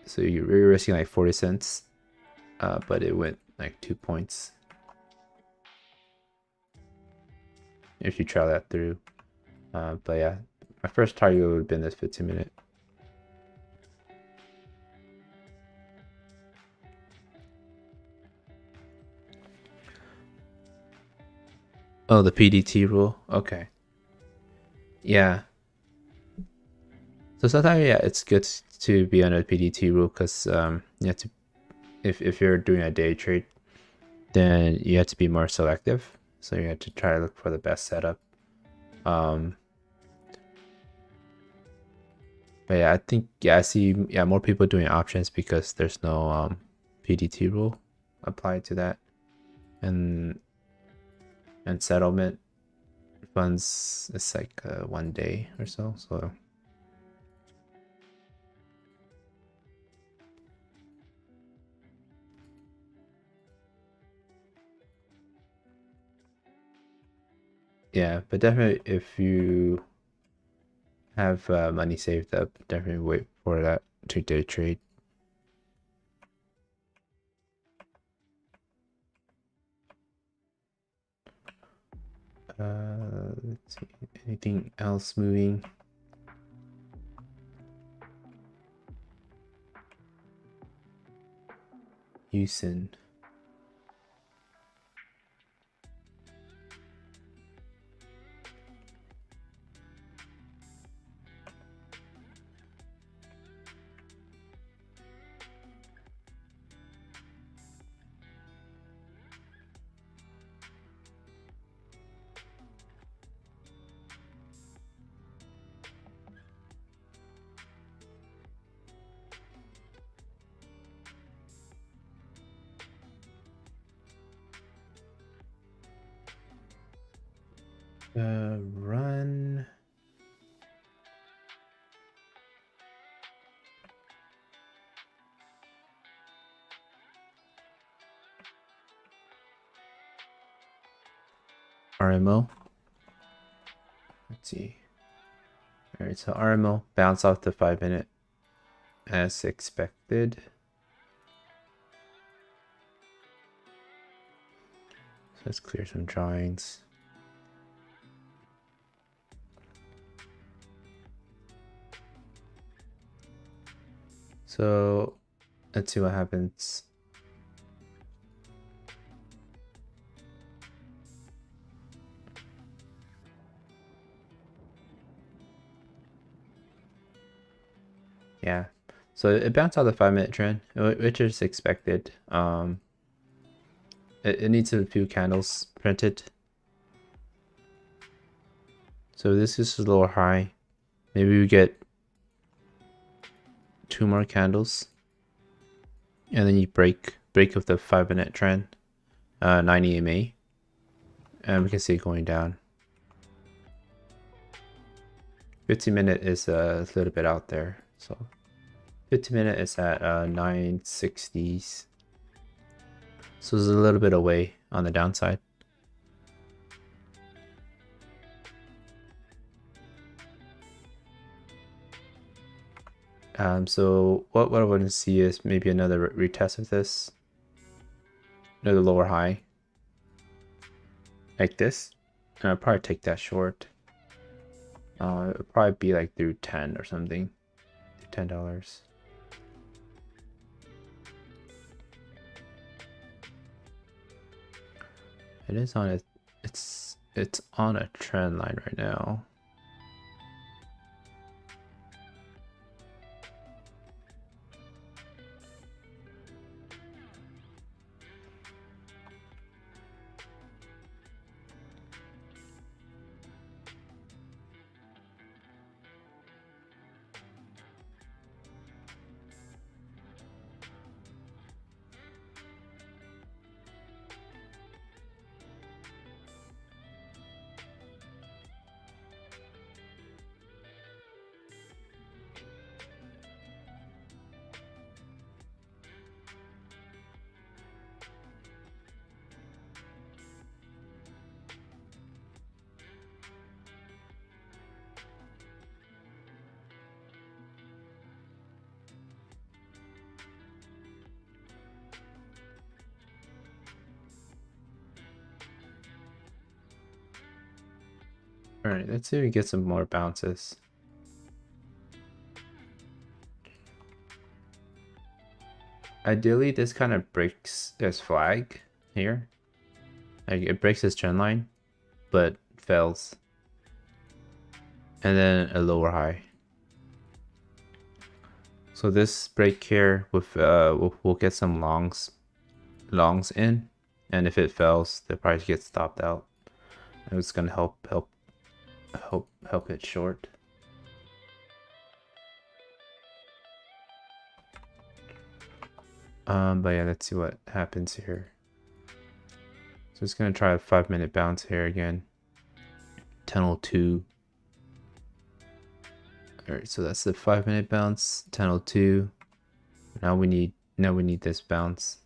So you're risking like 40 cents, but it went like 2 points. If you try that through, but yeah, my first target would have been this 15-minute. Oh, the PDT rule. Okay. Yeah. So sometimes, yeah, it's good to be on a PDT rule because you have to, if you're doing a day trade, then you have to be more selective. So you have to try to look for the best setup. But yeah, I think I see more people doing options because there's no PDT rule applied to that, and settlement funds is like 1 day or so. So yeah, but definitely if you have money saved up, definitely wait for that to day trade. Let's see, anything else moving? UXIN. Run. RMO. Let's see. All right, so RMO bounce off the 5-minute as expected. So let's clear some drawings. So let's see what happens. Yeah, so it bounced out the 5-minute trend, which is expected. It needs a few candles printed. So this is a little high. Maybe we get 2 more candles, and then you break of the 5-minute trend, 90 EMA, and we can see it going down. 15-minute is a little bit out there, so 15-minute is at 960s, so it's a little bit away on the downside. So what I want to see is maybe another retest of this, another lower high, like this, and I'll probably take that short. It'll probably be like through 10 or something, $10. It is on a, it's on a trend line right now. All right, let's see if we get some more bounces. Ideally, this kind of breaks this flag here. Like it breaks this trend line, but fails. And then a lower high. So this break here with we'll get some longs in, and if it fails, the price gets stopped out. And it's gonna help it short. But yeah, let's see what happens here. So it's gonna try a 5-minute bounce here again. 1002. Alright, so that's the 5-minute bounce, 1002. Now we need this bounce.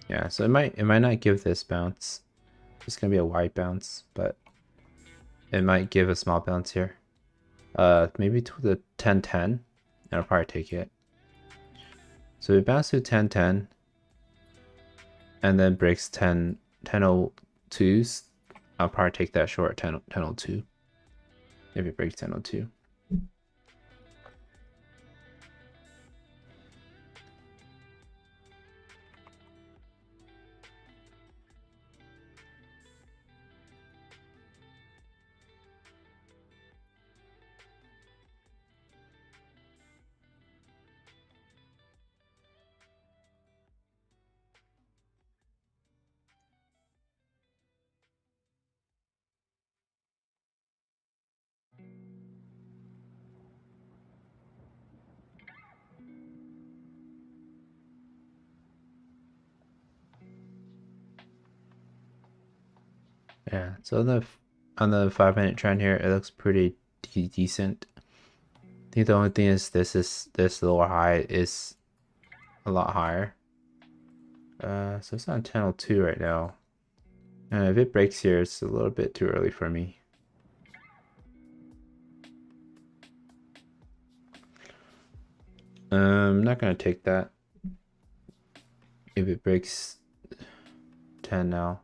Yeah, so it might not give this bounce. It's gonna be a wide bounce, but it might give a small bounce here. Maybe to the 1010. I'll probably take it. So it bounced to 1010 and then breaks 1002s. I'll probably take that short 1002 if it breaks 1002. Yeah, so on the 5-minute trend here, it looks pretty decent. I think the only thing is this lower high is a lot higher. So it's on 1002 right now. And if it breaks here, it's a little bit too early for me. I'm not gonna take that. If it breaks 10 now.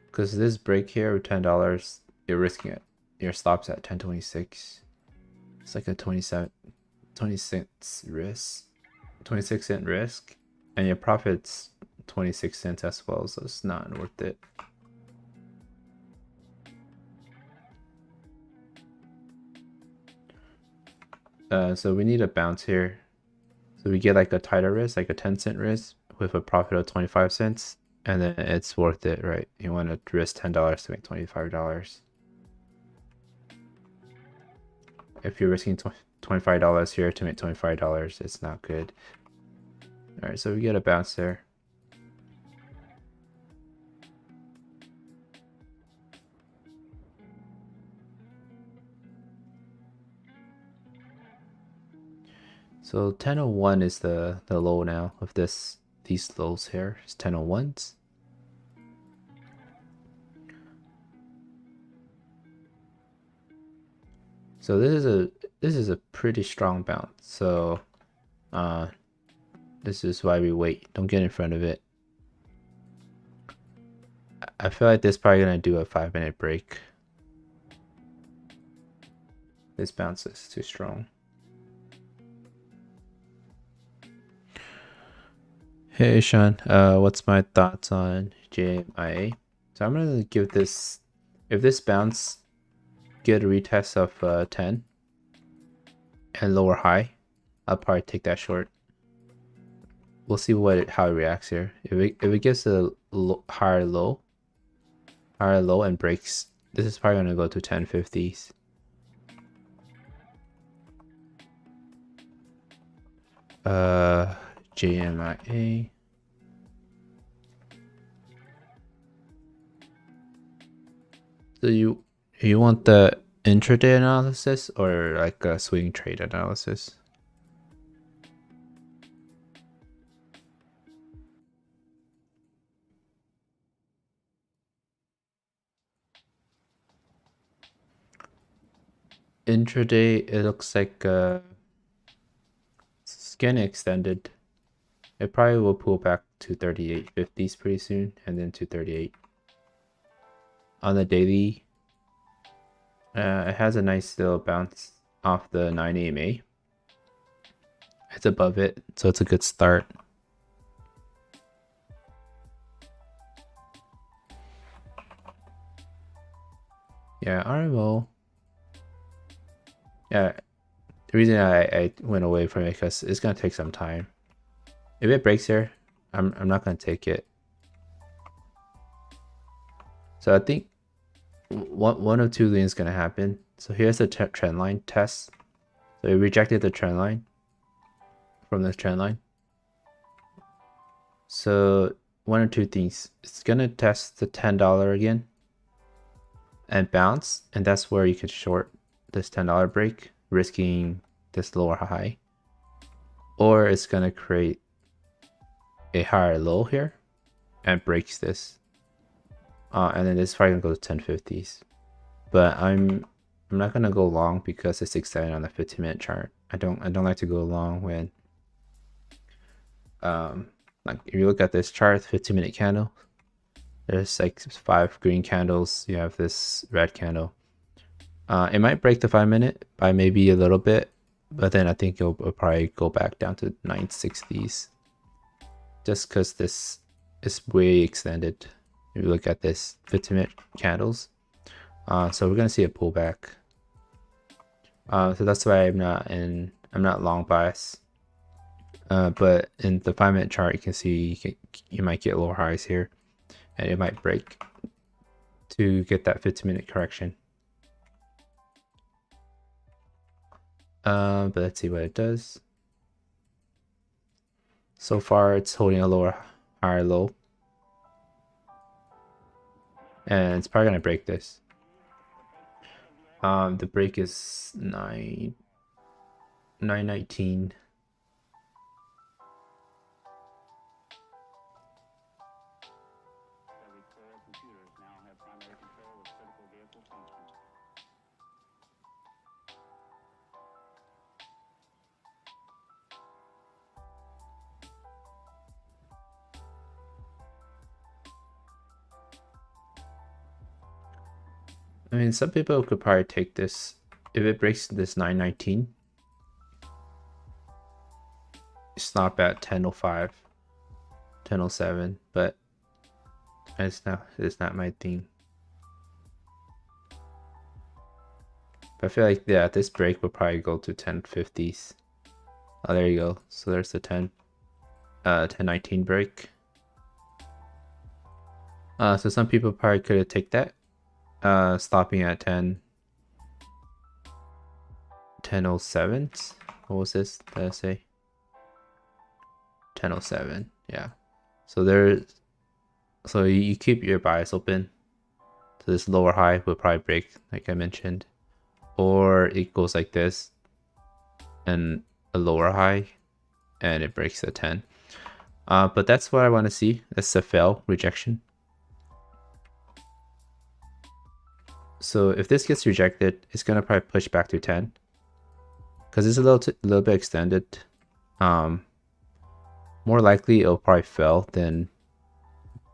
Because this break here with $10, you're risking it. Your stop's at 1026. It's like a 20 cents risk. 26 cent risk. And your profit's 26 cents as well, so it's not worth it. So we need a bounce here. So we get like a tighter risk, like a 10-cent risk with a profit of 25 cents. And then it's worth it, right? You want to risk $10 to make $25. If you're risking $25 here to make $25, it's not good. All right, so we get a bounce there. So 1001 is the low now of these lows here. It's 1001s. So this is a pretty strong bounce. So this is why we wait. Don't get in front of it. I feel like this is probably gonna do a 5-minute break. This bounce is too strong. Hey Sean, what's my thoughts on JMIA? So I'm gonna give this, if this bounce get a retest of 10 and lower high, I'll probably take that short. We'll see how it reacts here. If it gets a higher low and breaks, this is probably gonna go to 1050s. JMIA. So you want the intraday analysis or like a swing trade analysis? Intraday, it looks like it's getting extended. It probably will pull back to 38.50s pretty soon, and then to 38. On the daily, it has a nice little bounce off the 9 EMA. It's above it, so it's a good start. Yeah, RMO. Yeah, the reason I went away from it because it's gonna take some time. If it breaks here, I'm not gonna take it. So I think one of two things is gonna happen. So here's the trend line test. So it rejected the trend line from this trend line. So one or two things. It's gonna test the $10 again and bounce, and that's where you can short this $10 break, risking this lower high. Or it's gonna create a higher low here and breaks this. And then this is probably gonna go to 1050s. But I'm not gonna go long because it's extended on the 15-minute chart. I don't like to go long when like if you look at this chart, 15-minute candle, there's like 5 green candles, you have this red candle. It might break the 5-minute by maybe a little bit, but then I think it'll probably go back down to 960s just because this is way extended. If you look at this 15-minute candles, so we're gonna see a pullback. So that's why I'm not long bias. But in the 5-minute chart, you can see you might get lower highs here, and it might break to get that 15-minute correction. But let's see what it does. So far, it's holding a higher low. and it's probably gonna break this. The break is 919. I mean, some people could probably take this if it breaks this 919. Stop at 1005, 1007, but it's not my thing. But I feel like, yeah, this break will probably go to 1050s. Oh, there you go. So there's the 1019 break. So some people probably could have take that. Stopping at 1007. What was this? Did I say 1007? Yeah. So you keep your bias open. So this lower high will probably break, like I mentioned, or it goes like this and a lower high, and it breaks at 10. But that's what I want to see. That's a fail rejection. So if this gets rejected, it's gonna probably push back to 10 because it's a little bit extended. More likely it'll probably fail than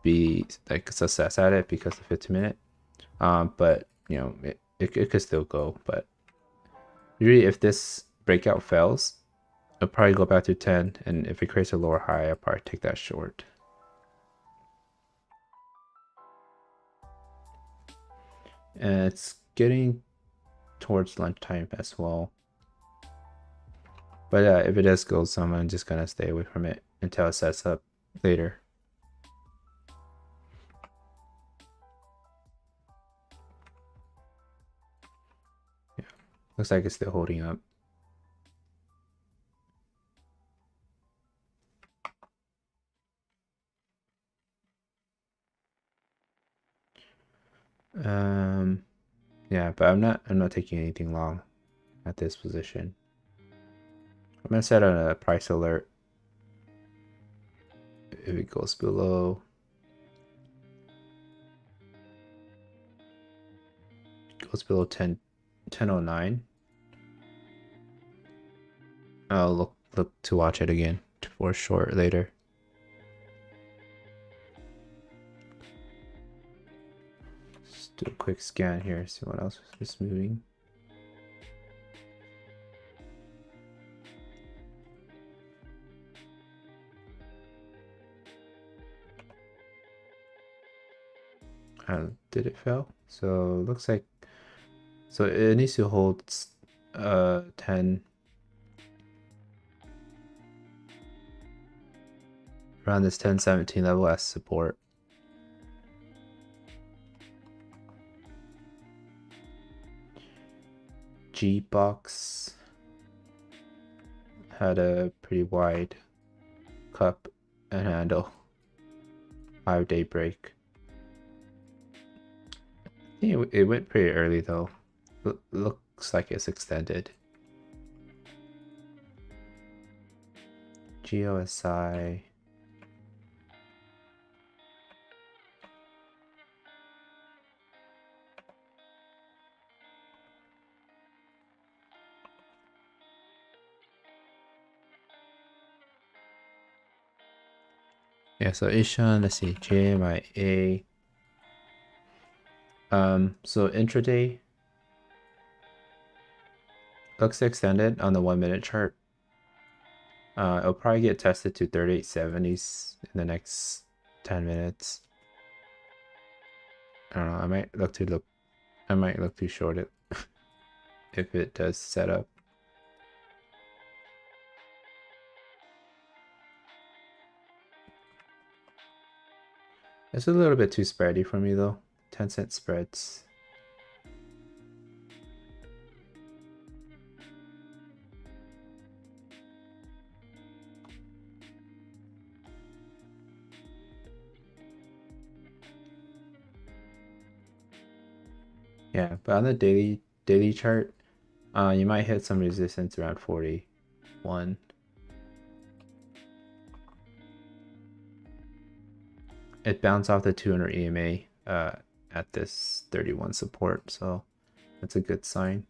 be like success at it because of 15-minute. But you know, it could still go. But usually if this breakout fails, it'll probably go back to 10, and if it creates a lower high, I'll probably take that short. And it's getting towards lunchtime as well. But if it does go some, I'm just gonna stay away from it until it sets up later. Yeah, looks like it's still holding up. Yeah, but I'm not taking anything long at this position. I'm gonna set on a price alert if it goes below. Goes below 1009. I'll look to watch it again for short later. Just do a quick scan here, see what else is moving. Did it fail? So looks like, so it needs to hold 10 around this 1017 level as support. G box had a pretty wide cup and handle. 5-day break. I think it went pretty early though. Looks like it's extended. GOSI. Yeah, so Ishan, let's see, JMIA. So intraday looks extended on the 1-minute chart. It'll probably get tested to 3870s in the next 10 minutes. I don't know, I might look too short it if it does set up. It's a little bit too spready for me though. 10-cent spreads. Yeah, but on the daily chart, you might hit some resistance around 41. It bounced off the 200 EMA at this 31 support, so that's a good sign.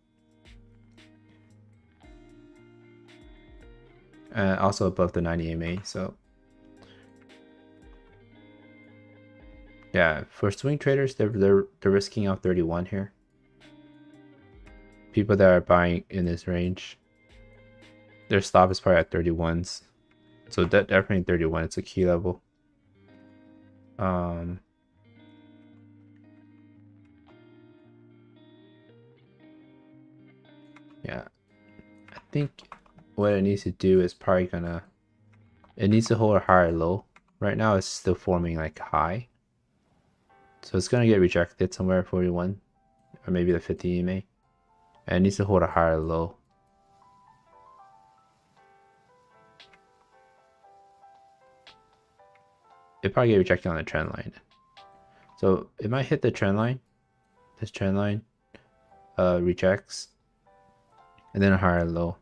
Also above the 90 EMA, so yeah, for swing traders, they're risking out 31 here. People that are buying in this range, their stop is probably at 31s, so definitely 31. It's a key level. Yeah, I think what it needs to do is probably it needs to hold a higher low. Right now it's still forming like high, so it's gonna get rejected somewhere at 41 or maybe the 50 EMA, and it needs to hold a higher low. It probably get rejected on the trend line, so it might hit the trend line. This trend line rejects, and then a higher low,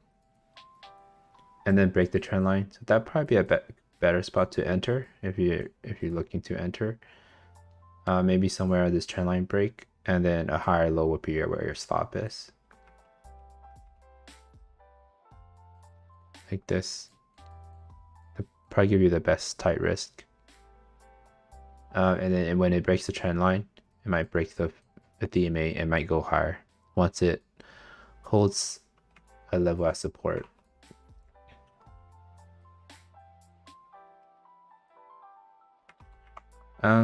and then break the trend line. So that'd probably be a better spot to enter if you're looking to enter. Maybe somewhere this trend line break, and then a higher low would be where your stop is. Like this. It'll probably give you the best tight risk. And then when it breaks the trend line, it might break the EMA and might go higher once it holds a level as support.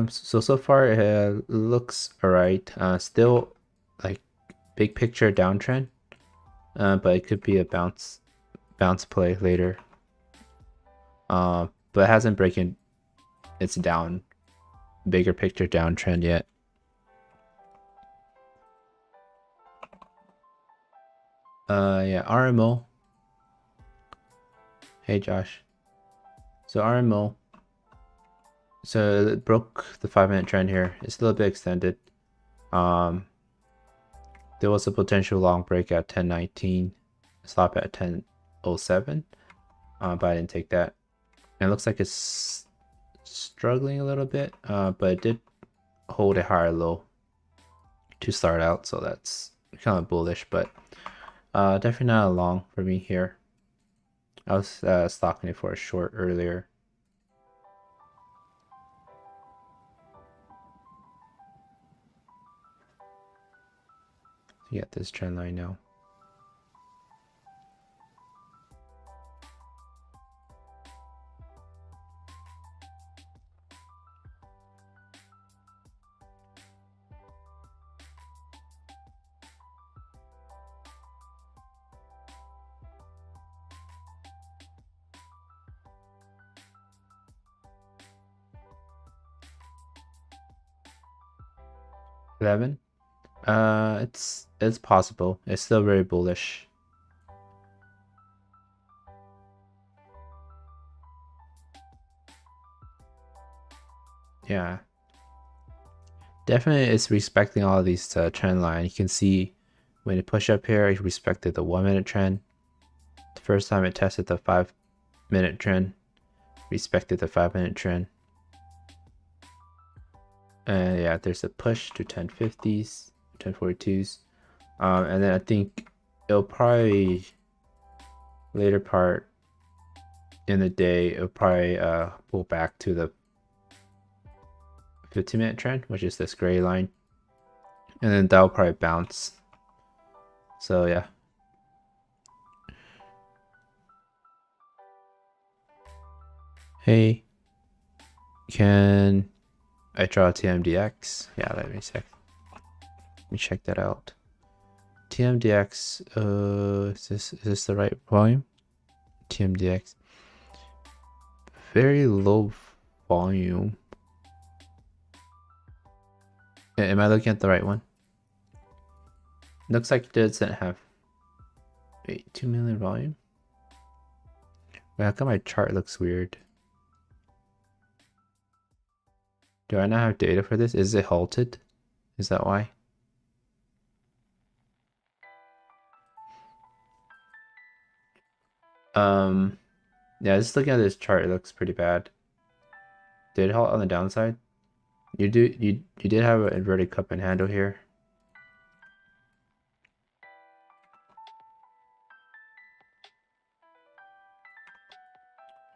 So far it looks alright. Still like big picture downtrend, but it could be a bounce play later. But it hasn't broken its bigger picture downtrend yet. Yeah, RMO. Hey Josh. So RMO. So it broke the 5-minute trend here. It's a little bit extended. There was a potential long break at 10.19, stop at 10.07, but I didn't take that. And it looks like it's struggling a little bit, but it did hold a higher low to start out, so that's kind of bullish, but definitely not a long for me here. I was stocking it for a short earlier. You get this trend line now. $11. It's possible. It's still very bullish. Yeah, definitely it's respecting all of these trend line. You can see when it pushed up here, it respected the 1-minute trend. The first time it tested the 5-minute trend, respected the 5-minute trend. And yeah, there's a push to 1050s, 1042s. And then I think it'll probably later part in the day, it'll probably pull back to the 15-minute trend, which is this gray line. And then that'll probably bounce. So yeah. Hey, can I draw TMDX? Yeah, let me check that out. TMDX, is this the right volume? TMDX. Very low volume. Am I looking at the right one? Looks like it doesn't have 2 million volume. Wait, how come my chart looks weird? Do I not have data for this? Is it halted? Is that why? Yeah, just looking at this chart, it looks pretty bad. Did halt on the downside. You did have an inverted cup and handle here.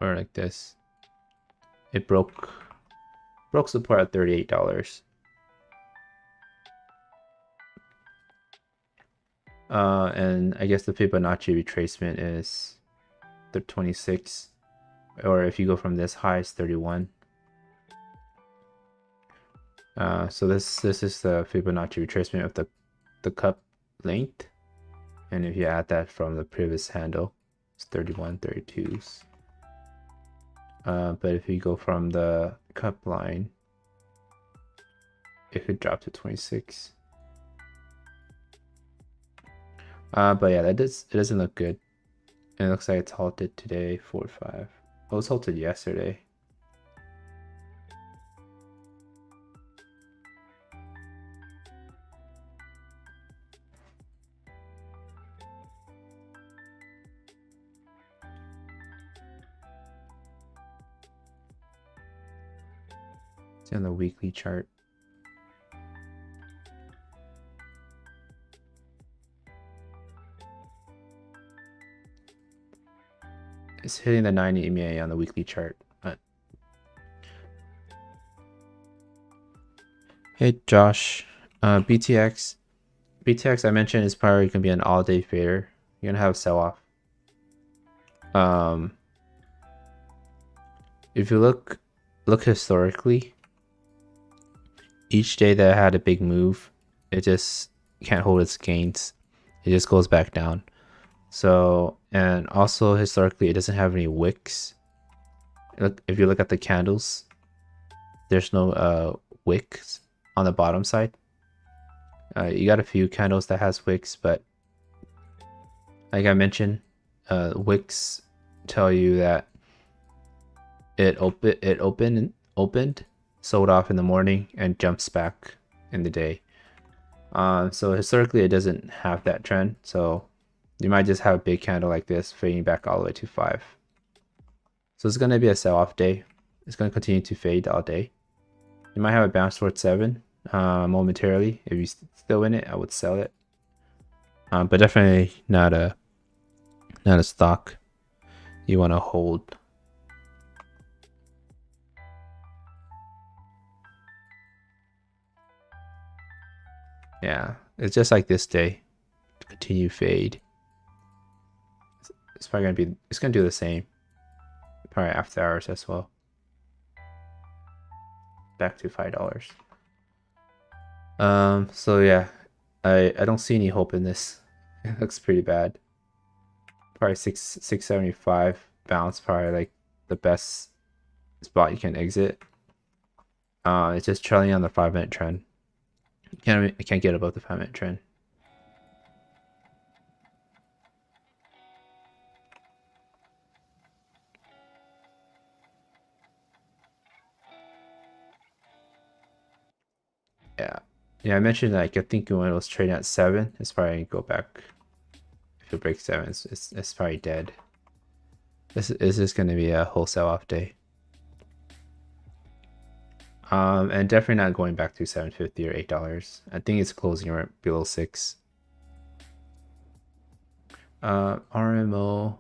Or like this. It broke support at $38. And I guess the Fibonacci retracement is the 26, or if you go from this high, it's 31. So this is the Fibonacci retracement of the cup length, and if you add that from the previous handle, it's 31, 32s. But if you go from the cup line, it could drop to 26. But yeah, it doesn't look good. And it looks like it's halted today, 4-5. It was halted yesterday. It's on the weekly chart. It's hitting the 90 EMA on the weekly chart. But... Hey Josh, BTX I mentioned is probably gonna be an all-day fader. You're gonna have a sell-off. If you look historically, each day that had a big move, it just can't hold its gains. It just goes back down. So, and also historically, it doesn't have any wicks. Look, if you look at the candles, there's no wicks on the bottom side. You got a few candles that has wicks, but like I mentioned, wicks tell you that it opened, sold off in the morning, and jumps back in the day. So historically, it doesn't have that trend. So you might just have a big candle like this fading back all the way to 5. So it's going to be a sell-off day. It's going to continue to fade all day. You might have a bounce towards 7 momentarily. If you still in it, I would sell it. But definitely not a stock you want to hold. Yeah, it's just like this day. Continue fade. It's probably it's gonna do the same. Probably after hours as well. Back to $5. So yeah, I don't see any hope in this. It looks pretty bad. Probably 675 bounce, probably like the best spot you can exit. It's just trailing on the 5-minute trend. It can't get above the 5-minute trend. Yeah, I mentioned like I think when it was trading at 7, it's probably gonna go back. If it breaks 7, it's probably dead. This is gonna be a whole sell-off day. And definitely not going back to $7.50 or $8. I think it's closing right below 6. RMO.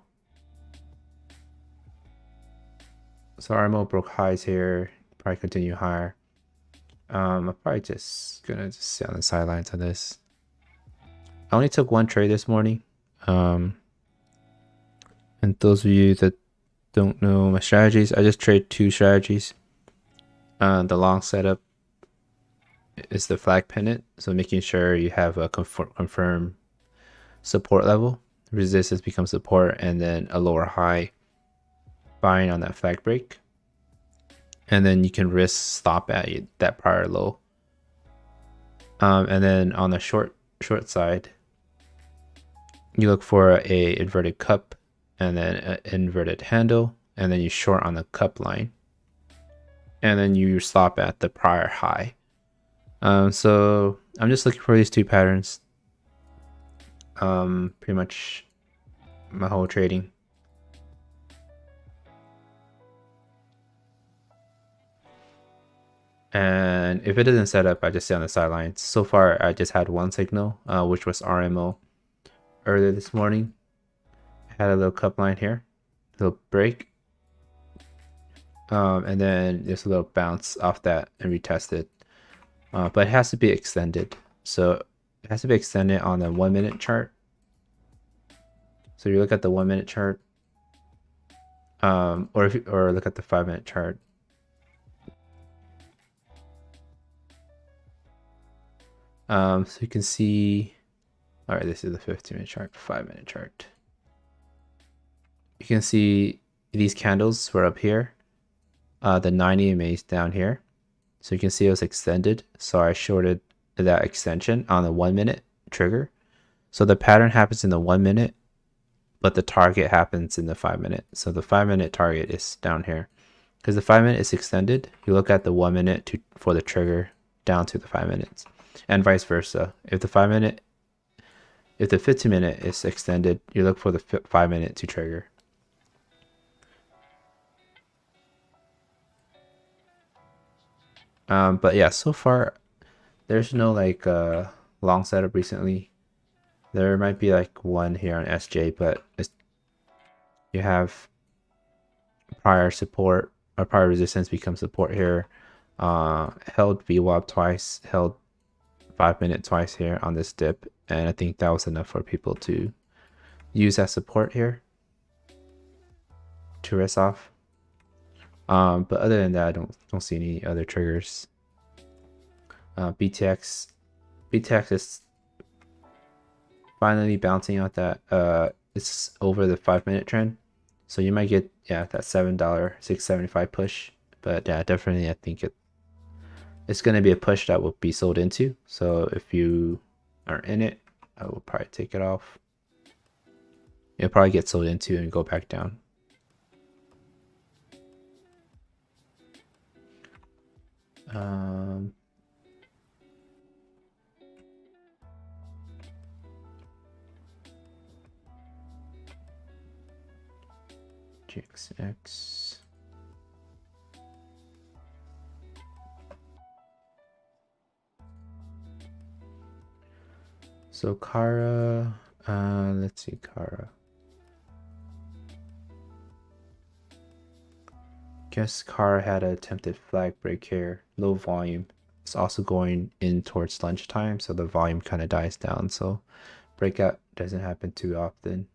So RMO broke highs here. Probably continue higher. I'm probably just gonna sit on the sidelines on this. I only took one trade this morning. And those of you that don't know my strategies, I just trade 2 strategies. The long setup is the flag pennant, so making sure you have a confirmed support level, resistance becomes support, and then a lower high buying on that flag break, and then you can risk stop at that prior low. And then on the short side, you look for a inverted cup and then an inverted handle, and then you short on the cup line, and then you stop at the prior high. So I'm just looking for these 2 patterns. Pretty much my whole trading. And if it doesn't set up, I just stay on the sidelines. So far, I just had one signal, which was RMO earlier this morning. I had a little cup line here, little break. And then there's a little bounce off that and retested. But it has to be extended. So it has to be extended on the 1 minute chart. So you look at the 1 minute chart, or look at the 5 minute chart. So you can see, all right, this is the 15-minute chart, 5-minute chart. You can see these candles were up here. The 90 EMA is down here. So you can see it was extended. So I shorted that extension on the 1 minute trigger. So the pattern happens in the 1 minute, but the target happens in the 5 minute. So the 5 minute target is down here. Because the 5 minute is extended, you look at the 1 minute for the trigger down to the 5 minutes. And vice versa. If the 15 minute is extended, you look for the 5 minute to trigger. But yeah, so far there's no like long setup recently. There might be like one here on SJ, but you have prior support or prior resistance becomes support here. Held VWAP twice, held 5 minute twice here on this dip, and I think that was enough for people to use that support here to risk off. But other than that, I don't see any other triggers. BTX is finally bouncing out that it's over the 5 minute trend, so you might get that $7 675 push. But yeah, definitely I think it's going to be a push that will be sold into. So if you are in it, I will probably take it off. It'll probably get sold into and go back down. GXX. So CARA, let's see CARA. Guess CARA had an attempted flag break here, low volume. It's also going in towards lunchtime, so the volume kind of dies down. So breakout doesn't happen too often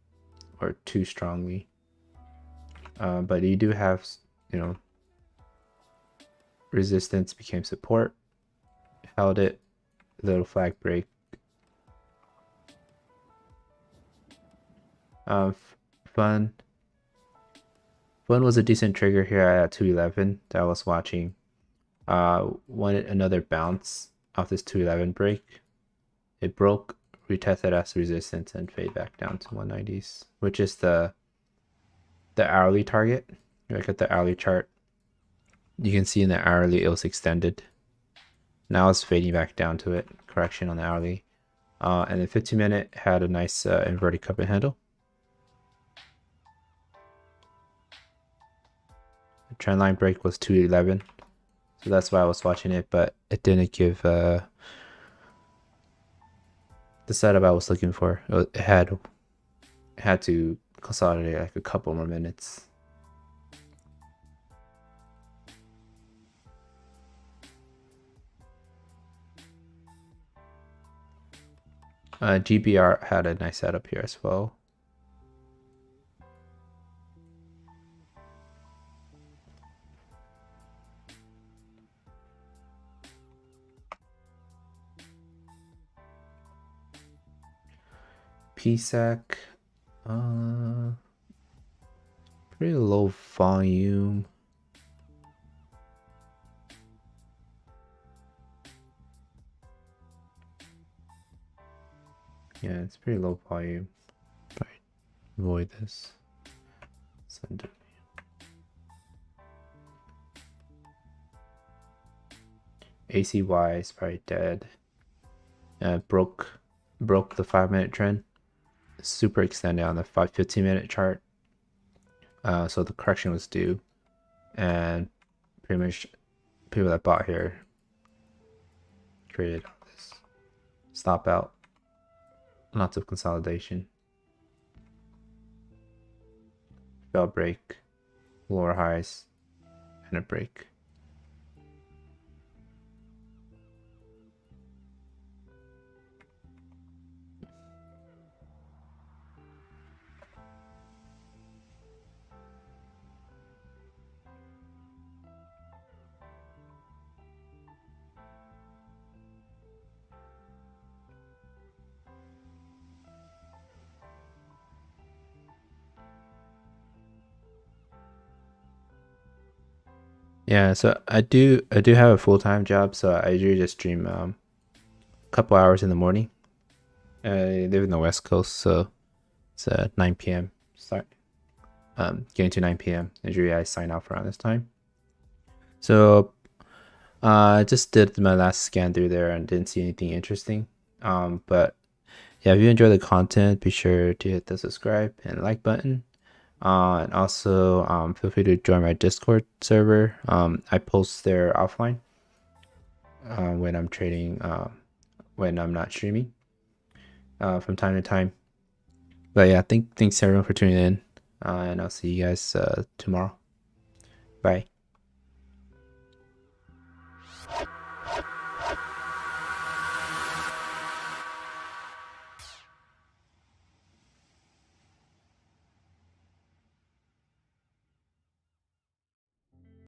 or too strongly. But you do have, resistance became support, held it, little flag break. Phun was a decent trigger here at 211 that I was watching. Wanted another bounce off this 211 break. It broke, retested as resistance, and fade back down to 190s, which is the hourly target. Look at the hourly chart. You can see in the hourly it was extended. Now it's fading back down to it. Correction on the hourly. And the 15 minute had a nice inverted cup and handle. The trend line break was 211. So that's why I was watching it, but it didn't give the setup I was looking for. It had to consolidate like a couple more minutes. GBR had a nice setup here as well. PSAC, pretty low volume. Yeah, it's pretty low volume. Right. Avoid this. SUNW. ACY is probably dead. Broke the 5 minute trend. Super extended on the 15 minute chart. So the correction was due, and pretty much people that bought here traded on this stop out. Lots of consolidation. Bell break, lower highs, and a break. Yeah, so I do have a full-time job, so I usually just stream a couple hours in the morning. I live in the West Coast, so it's 9 p.m. start. Getting to 9 p.m. Usually I sign off around this time. So I just did my last scan through there and didn't see anything interesting. But yeah, if you enjoy the content, be sure to hit the subscribe and like button. And also feel free to join my Discord server. I post there offline when I'm trading, when I'm not streaming from time to time. But yeah, thanks everyone for tuning in, and I'll see you guys tomorrow. Bye.